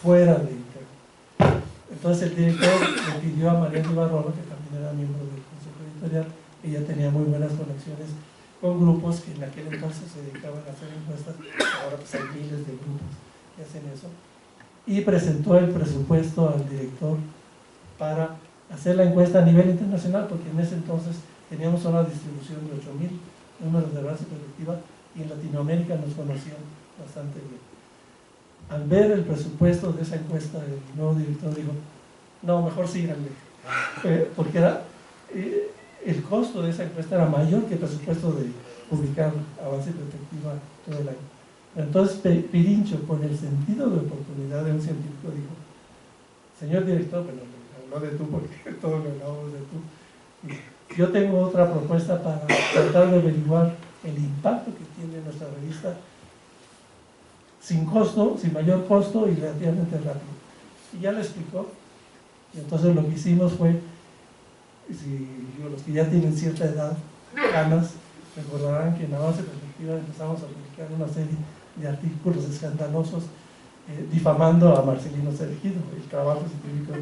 fuera de internet. Entonces el director le pidió a María Ibarrola, que también era miembro del consejo editorial, ella tenía muy buenas conexiones con grupos que en aquel entonces se dedicaban a hacer encuestas, ahora pues hay miles de grupos que hacen eso, y presentó el presupuesto al director para hacer la encuesta a nivel internacional, porque en ese entonces teníamos una distribución de 8,000 números de avance y perspectiva, y en Latinoamérica nos conocían bastante bien. Al ver el presupuesto de esa encuesta, el nuevo director dijo, no, mejor síganle, porque el costo de esa encuesta era mayor que el presupuesto de publicar avance y perspectiva todo el año. Entonces Pirincho, con el sentido de oportunidad de un científico, dijo, señor director, pero no de tú, porque todos lo hablamos de tú, yo tengo otra propuesta para tratar de averiguar el impacto que tiene nuestra revista sin costo, sin mayor costo y relativamente rápido. Y ya le explicó. Y entonces lo que hicimos fue, los que ya tienen cierta edad, ganas, recordarán que en Avance y Perspectiva empezamos a publicar una serie de artículos escandalosos difamando a Marcelino Cerejido, el trabajo científico.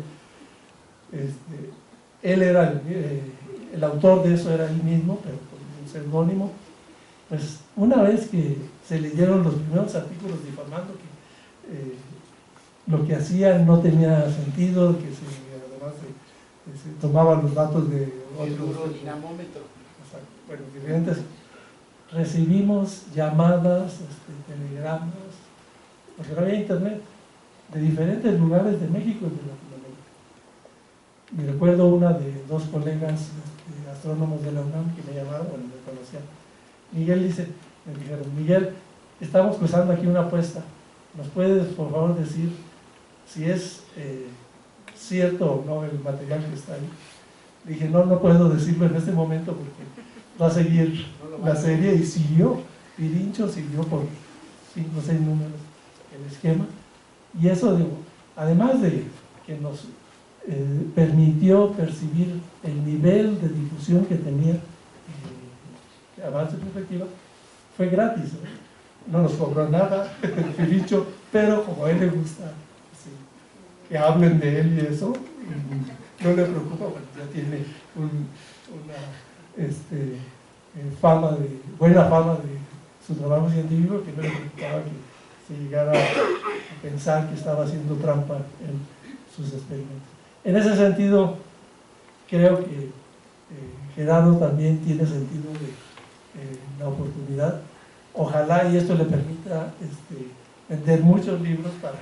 Él era el autor de eso, era él mismo, pero con un seudónimo. Pues una vez que se leyeron los primeros artículos difamando que lo que hacían no tenía sentido, que además se tomaban los datos de otros dinamómetro. Bueno, diferentes, recibimos llamadas, telegramas, porque no había internet, de diferentes lugares de México y de Latinoamérica. Me recuerdo una de dos colegas astrónomos de la UNAM que me llamaron, bueno, me conocían. Miguel me dijeron, Miguel, estamos cruzando aquí una apuesta, ¿nos puedes por favor decir si es cierto o no el material que está ahí. Le dije, no puedo decirlo en este momento porque va a seguir la serie, y siguió, Pirincho siguió por 5 o 6 números el esquema, y eso, digo, además de que nos permitió percibir el nivel de difusión que tenía Avance Perspectiva, fue gratis, no nos cobró nada el Pirincho, pero como a él le gusta sí, que hablen de él y eso, no le preocupa, bueno, ya tiene buena fama de su trabajo científico, que no le preocupaba que se llegara a pensar que estaba haciendo trampa en sus experimentos. En ese sentido, creo que Gerardo también tiene sentido de la oportunidad. Ojalá y esto le permita vender muchos libros para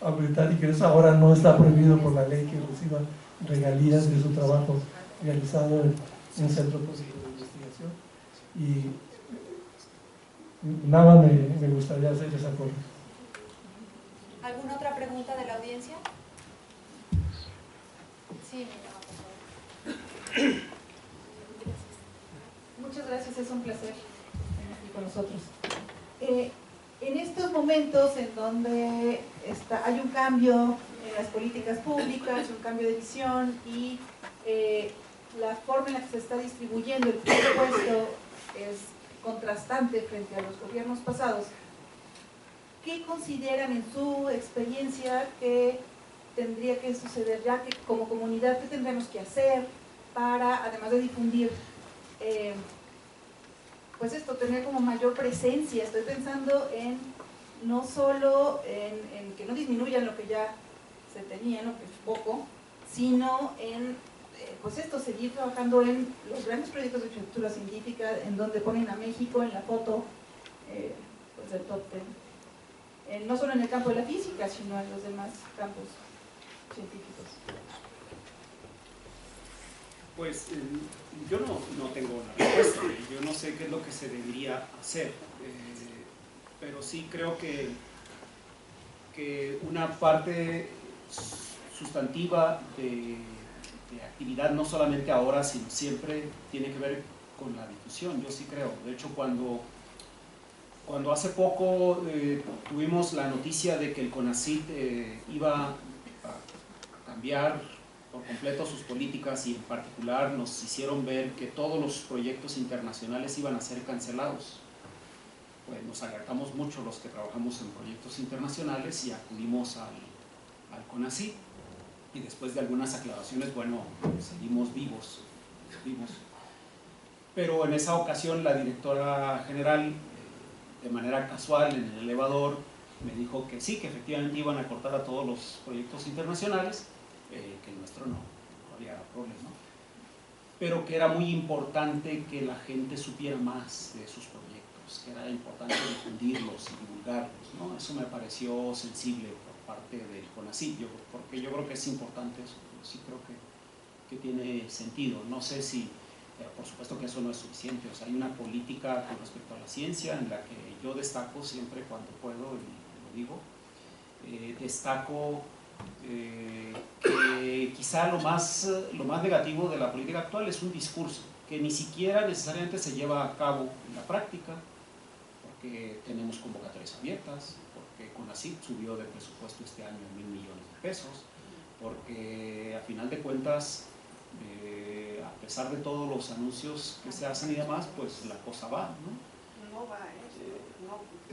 aumentar, y que eso ahora no está prohibido por la ley, que reciba regalías de su trabajo realizado en un centro público de investigación. Y nada me gustaría hacer esa cosa. ¿Alguna otra pregunta de la audiencia? Sí, mi mamá, por favor. Muchas gracias, es un placer estar aquí con nosotros. En estos momentos en donde hay un cambio en las políticas públicas, un cambio de visión, y la forma en la que se está distribuyendo el presupuesto es contrastante frente a los gobiernos pasados, ¿qué consideran en su experiencia que tendría que suceder ya, que como comunidad, qué tendremos que hacer para, además de difundir, pues esto, tener como mayor presencia? Estoy pensando en no solo en que no disminuyan lo que ya se tenía, ¿no?, que es poco, sino en pues esto, seguir trabajando en los grandes proyectos de infraestructura científica, en donde ponen a México en la foto pues del top 10, no solo en el campo de la física, sino en los demás campos científicos. Pues yo no tengo una respuesta, yo no sé qué es lo que se debería hacer, pero sí creo que una parte sustantiva de actividad, no solamente ahora, sino siempre, tiene que ver con la difusión. Yo sí creo. De hecho, cuando hace poco tuvimos la noticia de que el CONACYT iba a cambiar por completo sus políticas, y en particular nos hicieron ver que todos los proyectos internacionales iban a ser cancelados, pues nos alertamos mucho los que trabajamos en proyectos internacionales y acudimos al CONACYT. Y después de algunas aclaraciones, bueno, seguimos vivos. Pero en esa ocasión la directora general, de manera casual en el elevador, me dijo que sí, que efectivamente iban a cortar a todos los proyectos internacionales, que el nuestro no había problema, pero que era muy importante que la gente supiera más de sus proyectos, que era importante difundirlos y divulgarlos, ¿no? Eso me pareció sensible por parte del CONACYT, porque yo creo que es importante eso. Yo sí creo que tiene sentido. No sé si, por supuesto que eso no es suficiente. O sea, hay una política con respecto a la ciencia en la que yo destaco siempre cuando puedo, y lo digo, destaco que quizá lo más negativo de la política actual es un discurso que ni siquiera necesariamente se lleva a cabo en la práctica, porque tenemos convocatorias abiertas, porque CONACYT subió de presupuesto este año 1.000 millones de pesos, porque a final de cuentas, a pesar de todos los anuncios que se hacen y demás, pues la cosa va, ¿no? No va,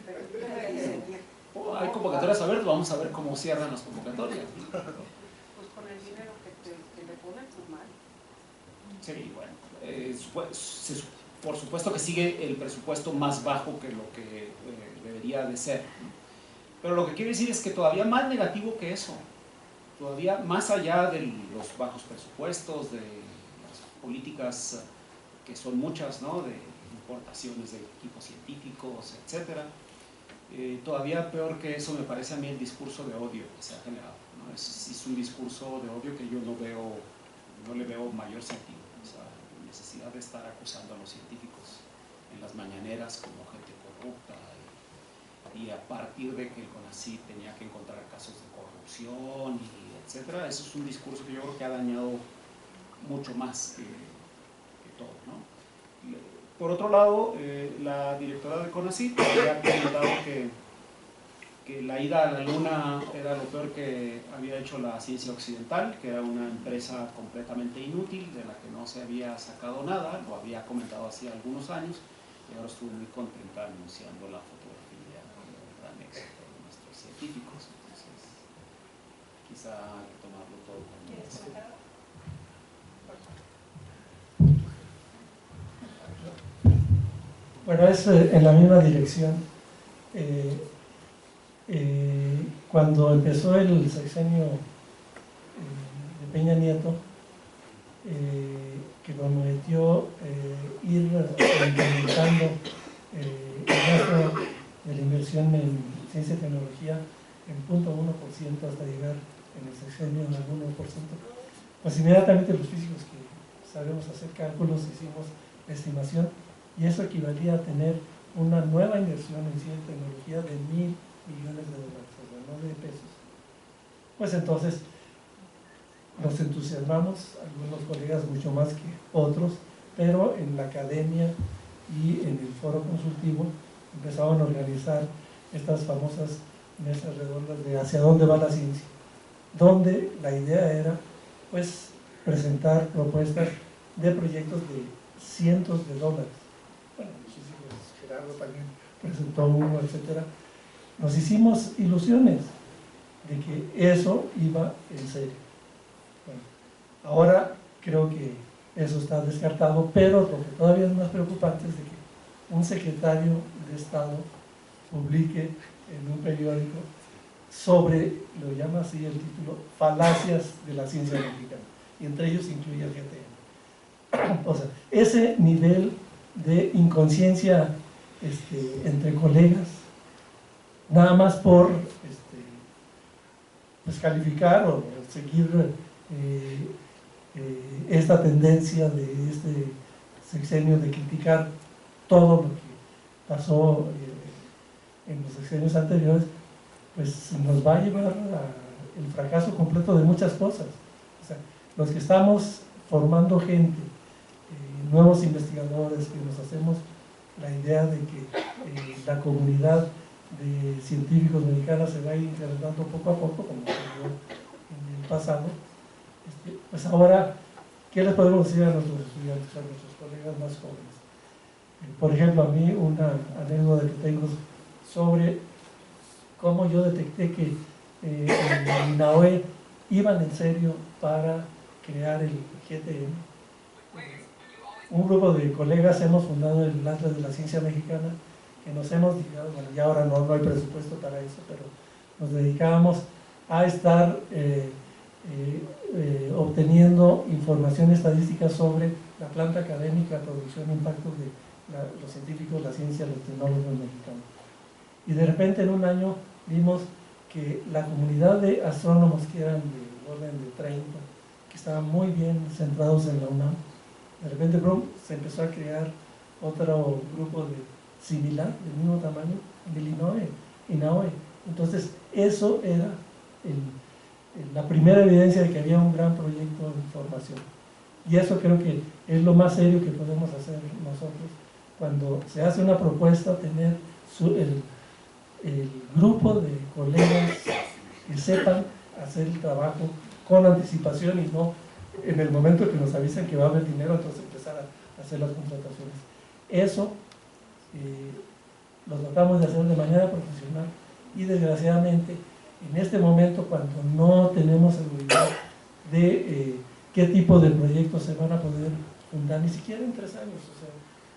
pero hay convocatorias abiertas, vamos a ver cómo cierran las convocatorias, ¿no? pues con el dinero que le ponen, pues mal. Sí, bueno, por supuesto que sigue el presupuesto más bajo que lo que debería de ser, ¿no? Pero lo que quiero decir es que todavía más negativo que eso, todavía más allá de los bajos presupuestos, de las políticas que son muchas, ¿no?, de importaciones de equipos científicos, etcétera, todavía peor que eso me parece a mí el discurso de odio que se ha generado, ¿no? Es un discurso de odio que yo no le veo mayor sentido. O sea, la necesidad de estar acusando a los científicos en las mañaneras como gente corrupta, y a partir de que el CONACYT tenía que encontrar casos de corrupción corrupción, y etcétera. Eso es un discurso que yo creo que ha dañado mucho más que todo, ¿no? Por otro lado, la directora de CONACYT había comentado que la ida a la luna era lo peor que había hecho la ciencia occidental, que era una empresa completamente inútil, de la que no se había sacado nada, lo había comentado hace algunos años, y ahora estuvo muy contenta anunciando la fotografía como un gran éxito de nuestros científicos. Entonces, quizá hay que tomarlo todo con Bueno, es en la misma dirección. Cuando empezó el sexenio de Peña Nieto, que prometió ir incrementando el gasto de la inversión en ciencia y tecnología en 0.1% hasta llegar en el sexenio en algún 1%, pues inmediatamente los físicos que sabemos hacer cálculos hicimos la estimación, y eso equivalía a tener una nueva inversión en ciencia y tecnología de $1,000 millones, o sea, no de pesos. Pues entonces nos entusiasmamos, algunos colegas mucho más que otros, pero en la academia y en el foro consultivo empezaban a organizar estas famosas mesas redondas de hacia dónde va la ciencia, donde la idea era pues presentar propuestas de proyectos de cientos de dólares. Bueno, Gerardo también presentó uno, etcétera. Nos hicimos ilusiones de que eso iba en serio. Bueno, ahora creo que eso está descartado, pero lo que todavía es más preocupante es de que un secretario de Estado publique en un periódico sobre, lo llama así el título, falacias de la ciencia mexicana, y entre ellos incluye el GTM. O sea, ese nivel de inconsciencia entre colegas, nada más por pues calificar o seguir esta tendencia de este sexenio de criticar todo lo que pasó en los sexenios anteriores, pues nos va a llevar al fracaso completo de muchas cosas. O sea, los que estamos formando gente, nuevos investigadores, que nos hacemos la idea de que la comunidad de científicos mexicanos se va a ir incrementando poco a poco, como ocurrió en el pasado, pues ahora, ¿qué les podemos decir a nuestros estudiantes, a nuestros colegas más jóvenes? Por ejemplo, a mí una anécdota que tengo sobre cómo yo detecté que en INAOE iban en serio para crear el GTM. Un grupo de colegas hemos fundado el Atlas de la Ciencia Mexicana, que nos hemos dedicado, bueno, ya ahora no hay presupuesto para eso, pero nos dedicábamos a estar obteniendo información estadística sobre la planta académica, producción e impacto de los científicos, la ciencia, los tecnólogos mexicanos. Y de repente en un año vimos que la comunidad de astrónomos, que eran de orden de 30, que estaban muy bien centrados en la UNAM, de repente se empezó a crear otro grupo similar, del mismo tamaño, en el INAOE. Entonces, eso era la primera evidencia de que había un gran proyecto de formación. Y eso creo que es lo más serio que podemos hacer nosotros. Cuando se hace una propuesta, tener el grupo de colegas que sepan hacer el trabajo con anticipación y no en el momento que nos avisan que va a haber dinero, entonces empezar a hacer las contrataciones. Eso lo tratamos de hacer de manera profesional, y desgraciadamente en este momento, cuando no tenemos seguridad de qué tipo de proyectos se van a poder fundar, ni siquiera en 3 años, o sea,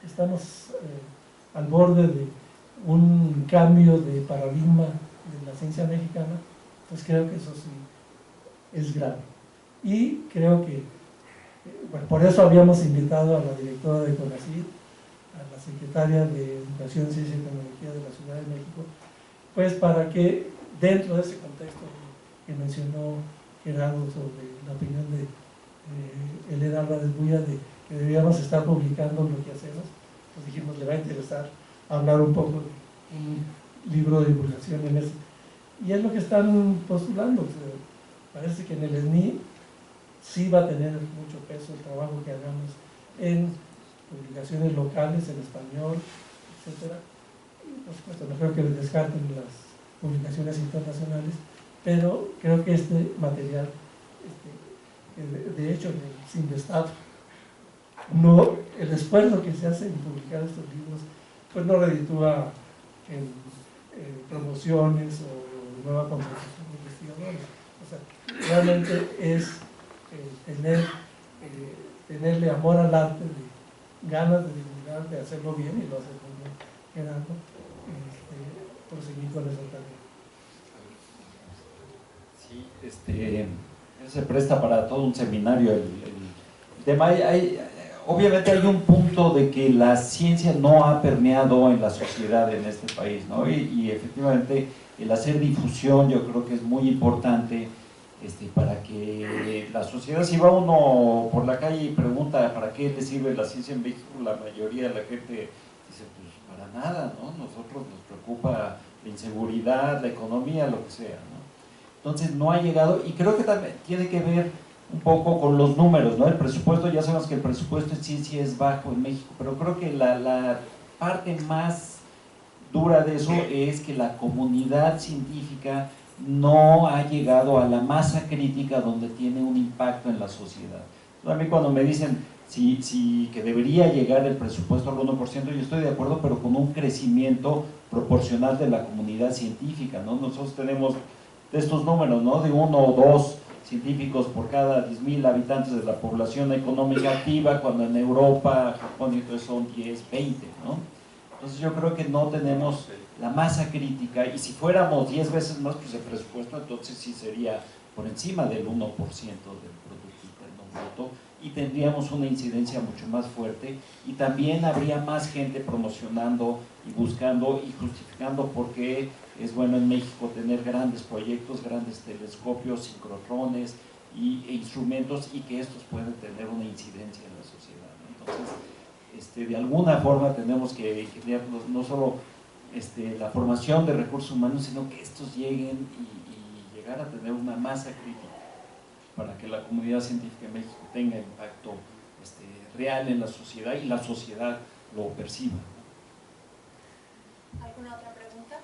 estamos al borde de un cambio de paradigma de la ciencia mexicana, pues creo que eso sí es grave. Y creo que, bueno, por eso habíamos invitado a la directora de CONACYT, a la secretaria de Educación, Ciencia y Tecnología de la Ciudad de México, pues para que dentro de ese contexto que mencionó Gerardo sobre la opinión de Elena Álvarez Buya, de que debíamos estar publicando lo que hacemos, pues dijimos, le va a interesar hablar un poco de un libro de divulgación Y es lo que están postulando. O sea, parece que en el SNI sí va a tener mucho peso el trabajo que hagamos en publicaciones locales, en español, etc. Y por supuesto, no creo que descarten las publicaciones internacionales, pero creo que este material, de hecho, en el Cinvestav, no, el esfuerzo que se hace en publicar estos libros, pues no reditúa en promociones o nueva contratación de investigadores. O sea, realmente es tenerle amor al arte, ganas de divulgar, de hacerlo bien, y lo hace muy bien Gerardo, proseguir con esa tarea. Sí, se presta para todo un seminario el tema. Obviamente hay un punto de que la ciencia no ha permeado en la sociedad en este país, ¿no? Y efectivamente el hacer difusión yo creo que es muy importante para que la sociedad, si va uno por la calle y pregunta ¿para qué le sirve la ciencia en México?, la mayoría de la gente dice pues para nada, ¿no? Nosotros nos preocupa la inseguridad, la economía, lo que sea, ¿no? Entonces no ha llegado, y creo que también tiene que ver un poco con los números, ¿no? El presupuesto, ya sabemos que el presupuesto en ciencia es bajo en México, pero creo que la parte más dura de eso es que la comunidad científica no ha llegado a la masa crítica donde tiene un impacto en la sociedad. A mí cuando me dicen que debería llegar el presupuesto al 1%, yo estoy de acuerdo, pero con un crecimiento proporcional de la comunidad científica, ¿no? Nosotros tenemos estos números, ¿no? De 1 o 2 científicos por cada 10.000 habitantes de la población económica activa, cuando en Europa, Japón y todo eso son 10, 20, ¿no? Entonces yo creo que no tenemos la masa crítica, y si fuéramos 10 veces más, pues el presupuesto entonces sí sería por encima del 1% del Producto Interno Bruto, y tendríamos una incidencia mucho más fuerte, y también habría más gente promocionando y buscando y justificando por qué es bueno en México tener grandes proyectos, grandes telescopios, sincrotrones e instrumentos, y que estos pueden tener una incidencia en la sociedad, ¿no? Entonces, de alguna forma tenemos que tener no solo la formación de recursos humanos, sino que estos lleguen y llegar a tener una masa crítica para que la comunidad científica en México tenga impacto real en la sociedad, y la sociedad lo perciba. ¿Alguna otra pregunta?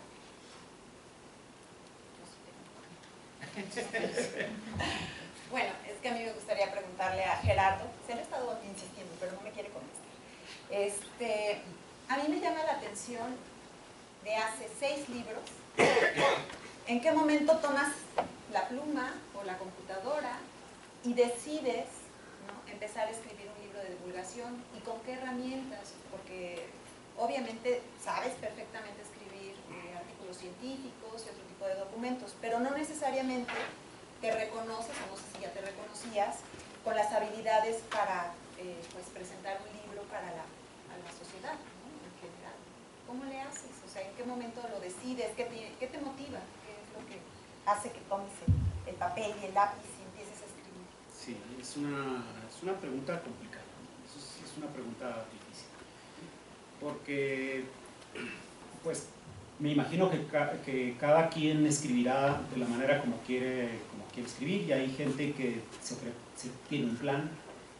Bueno, es que a mí me gustaría preguntarle a Gerardo, se le ha estado insistiendo, pero no me quiere contestar. A mí me llama la atención de hace 6 libros, ¿en qué momento tomas la pluma o la computadora y decides, ¿no?, empezar a escribir un libro de divulgación, y con qué herramientas? Porque obviamente sabes perfectamente escribir artículos científicos y otro tipo de documentos, pero no necesariamente te reconoces, o no sé si ya te reconocías, con las habilidades para pues presentar un libro a la sociedad, ¿no?, en general. ¿Cómo le haces? O sea, ¿en qué momento lo decides? ¿Qué te motiva? ¿Qué es lo que hace que tomes el papel y el lápiz y empieces a escribir? Sí, es una pregunta complicada, es una pregunta difícil, porque pues me imagino que cada quien escribirá de la manera como quiere escribir, y hay gente que tiene un plan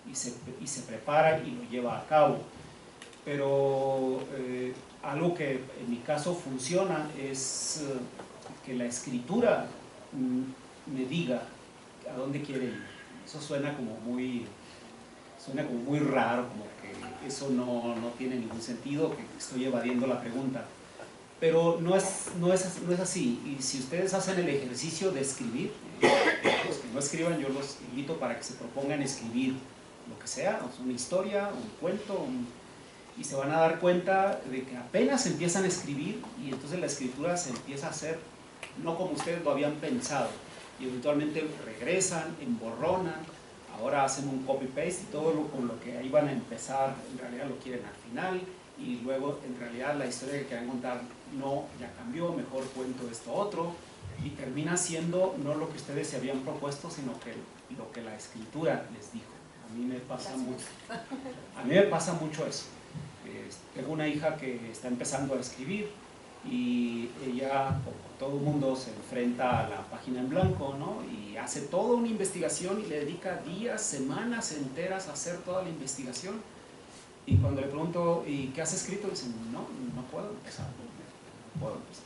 y se prepara y lo lleva a cabo, pero algo que en mi caso funciona es que la escritura me diga a dónde quiere ir. Eso suena como muy raro, como que eso no tiene ningún sentido, que estoy evadiendo la pregunta. Pero no es así, y si ustedes hacen el ejercicio de escribir, los que no escriban, yo los invito para que se propongan escribir lo que sea, una historia, un cuento, y se van a dar cuenta de que apenas empiezan a escribir, y entonces la escritura se empieza a hacer no como ustedes lo habían pensado, y eventualmente regresan, emborronan, ahora hacen un copy-paste, y todo con lo que ahí van a empezar en realidad lo quieren al final, y luego en realidad la historia que quieren contar no, ya cambió, mejor cuento esto otro, y termina siendo no lo que ustedes se habían propuesto, sino que lo que la escritura les dijo. A mí me pasa mucho eso. Tengo una hija que está empezando a escribir, y ella, como todo el mundo, se enfrenta a la página en blanco, ¿no? Y hace toda una investigación y le dedica días, semanas enteras a hacer toda la investigación. Y cuando le pregunto, ¿y qué has escrito? Dicen, no puedo empezar, no puedo empezar.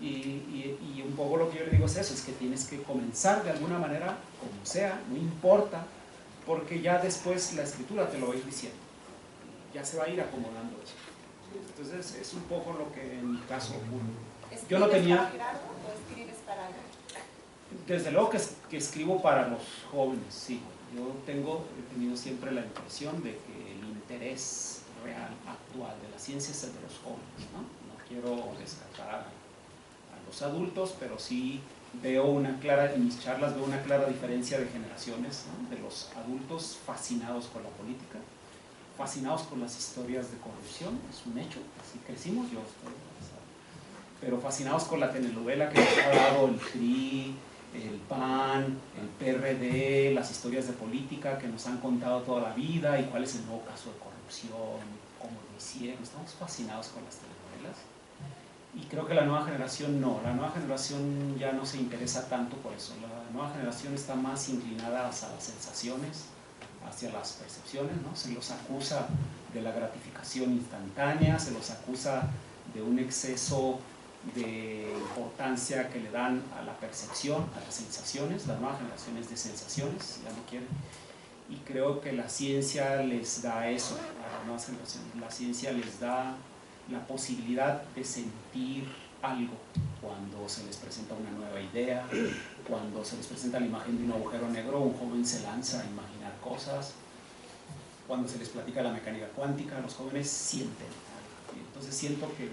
Y un poco lo que yo le digo es eso, es que tienes que comenzar de alguna manera, como sea, no importa, porque ya después la escritura te lo va a ir diciendo, ya se va a ir acomodando eso. Entonces es un poco lo que en mi caso ocurre. Yo no tenía... ¿Escribes para Gerardo o escribes para alguien? Desde luego que escribo para los jóvenes, sí. Yo he tenido siempre la impresión de que el interés real, actual de la ciencia es el de los jóvenes, ¿no? No quiero descartar a los adultos, pero sí en mis charlas veo una clara diferencia de generaciones, ¿no? De los adultos fascinados con la política, fascinados con las historias de corrupción, es un hecho, así crecimos, yo estoy fascinado, pero fascinados con la telenovela que nos ha dado el PRI, el PAN, el PRD, las historias de política que nos han contado toda la vida y cuál es el nuevo caso de corrupción, cómo lo hicieron. Estamos fascinados con las telenovelas y creo que la nueva generación no, la nueva generación ya no se interesa tanto por eso, la nueva generación está más inclinada hacia las sensaciones, hacia las percepciones, ¿no? Se los acusa de la gratificación instantánea, se los acusa de un exceso de importancia que le dan a la percepción, a las sensaciones. La nueva generación es de sensaciones, ya no quieren. Y creo que la ciencia les da eso a las nuevas generaciones. La ciencia les da la posibilidad de sentir algo cuando se les presenta una nueva idea, cuando se les presenta la imagen de un agujero negro, un joven se lanza a imaginar cosas, cuando se les platica la mecánica cuántica, los jóvenes sienten algo. Y entonces siento que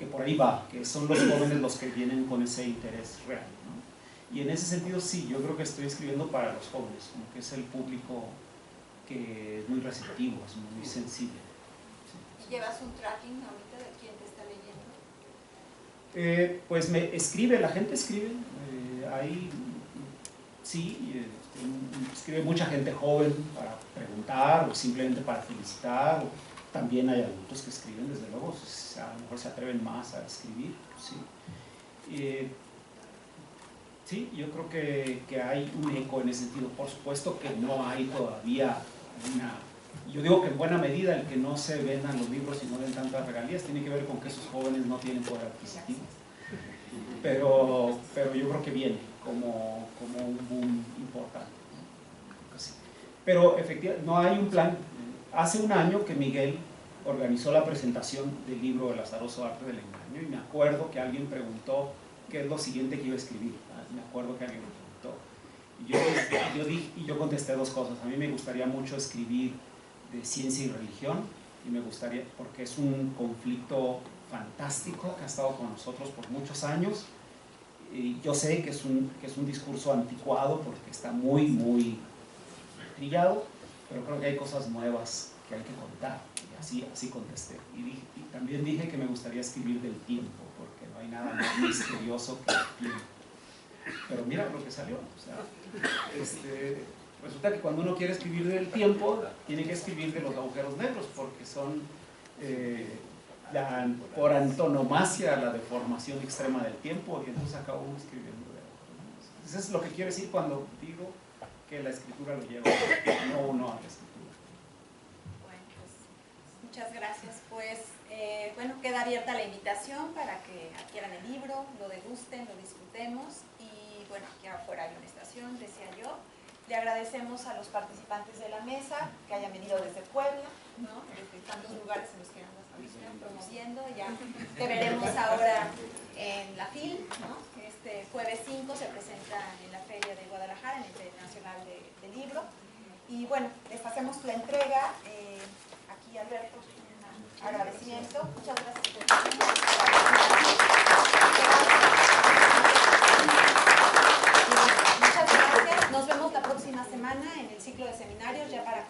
por ahí va, que son los jóvenes los que vienen con ese interés real, ¿no? Y en ese sentido sí, yo creo que estoy escribiendo para los jóvenes, como que es el público que es muy receptivo, es muy sensible. ¿Y llevas un tracking ahorita de quién te está leyendo? Pues la gente escribe, ahí sí, escribe mucha gente joven para preguntar o simplemente para felicitar. También hay adultos que escriben, desde luego, a lo mejor se atreven más a escribir, sí. Sí, yo creo que hay un eco en ese sentido. Por supuesto que no hay todavía yo digo que en buena medida el que no se vendan los libros y no den tantas regalías tiene que ver con que esos jóvenes no tienen poder adquisitivo. Pero yo creo que viene como un boom importante. Pero efectivamente no hay un plan. Hace un año que Miguel organizó la presentación del libro El azaroso arte del engaño y me acuerdo que alguien preguntó qué es lo siguiente que iba a escribir. Me acuerdo que alguien me preguntó. Y yo contesté dos cosas. A mí me gustaría mucho escribir de ciencia y religión, y me gustaría, porque es un conflicto fantástico que ha estado con nosotros por muchos años. Y yo sé que es un discurso anticuado porque está muy, muy trillado, pero creo que hay cosas nuevas que hay que contar, y así contesté. Y también dije que me gustaría escribir del tiempo, porque no hay nada más misterioso que el tiempo. Pero mira lo que salió, o sea, resulta que cuando uno quiere escribir del tiempo, tiene que escribir de los agujeros negros, porque son por antonomasia la deformación extrema del tiempo, y entonces acaba uno escribiendo de agujeros negros. Eso es lo que quiero decir cuando digo que la escritura lo lleva, no uno a la escritura. Bueno, pues muchas gracias. Pues bueno, queda abierta la invitación para que adquieran el libro, lo degusten, lo disfrutemos, y bueno, aquí afuera hay una estación, decía yo. Le agradecemos a los participantes de la mesa que hayan venido desde Puebla, ¿no? Desde tantos lugares en los que nos están promoviendo. Ya te veremos ahora en la FIL, ¿no? Este jueves 5 se presenta en la Feria de Guadalajara, en el Internacional del Libro. Y bueno, les hacemos la entrega. Aquí Alberto, un agradecimiento. Muchas gracias por Muchas gracias. Nos vemos la próxima semana en el ciclo de seminarios ya para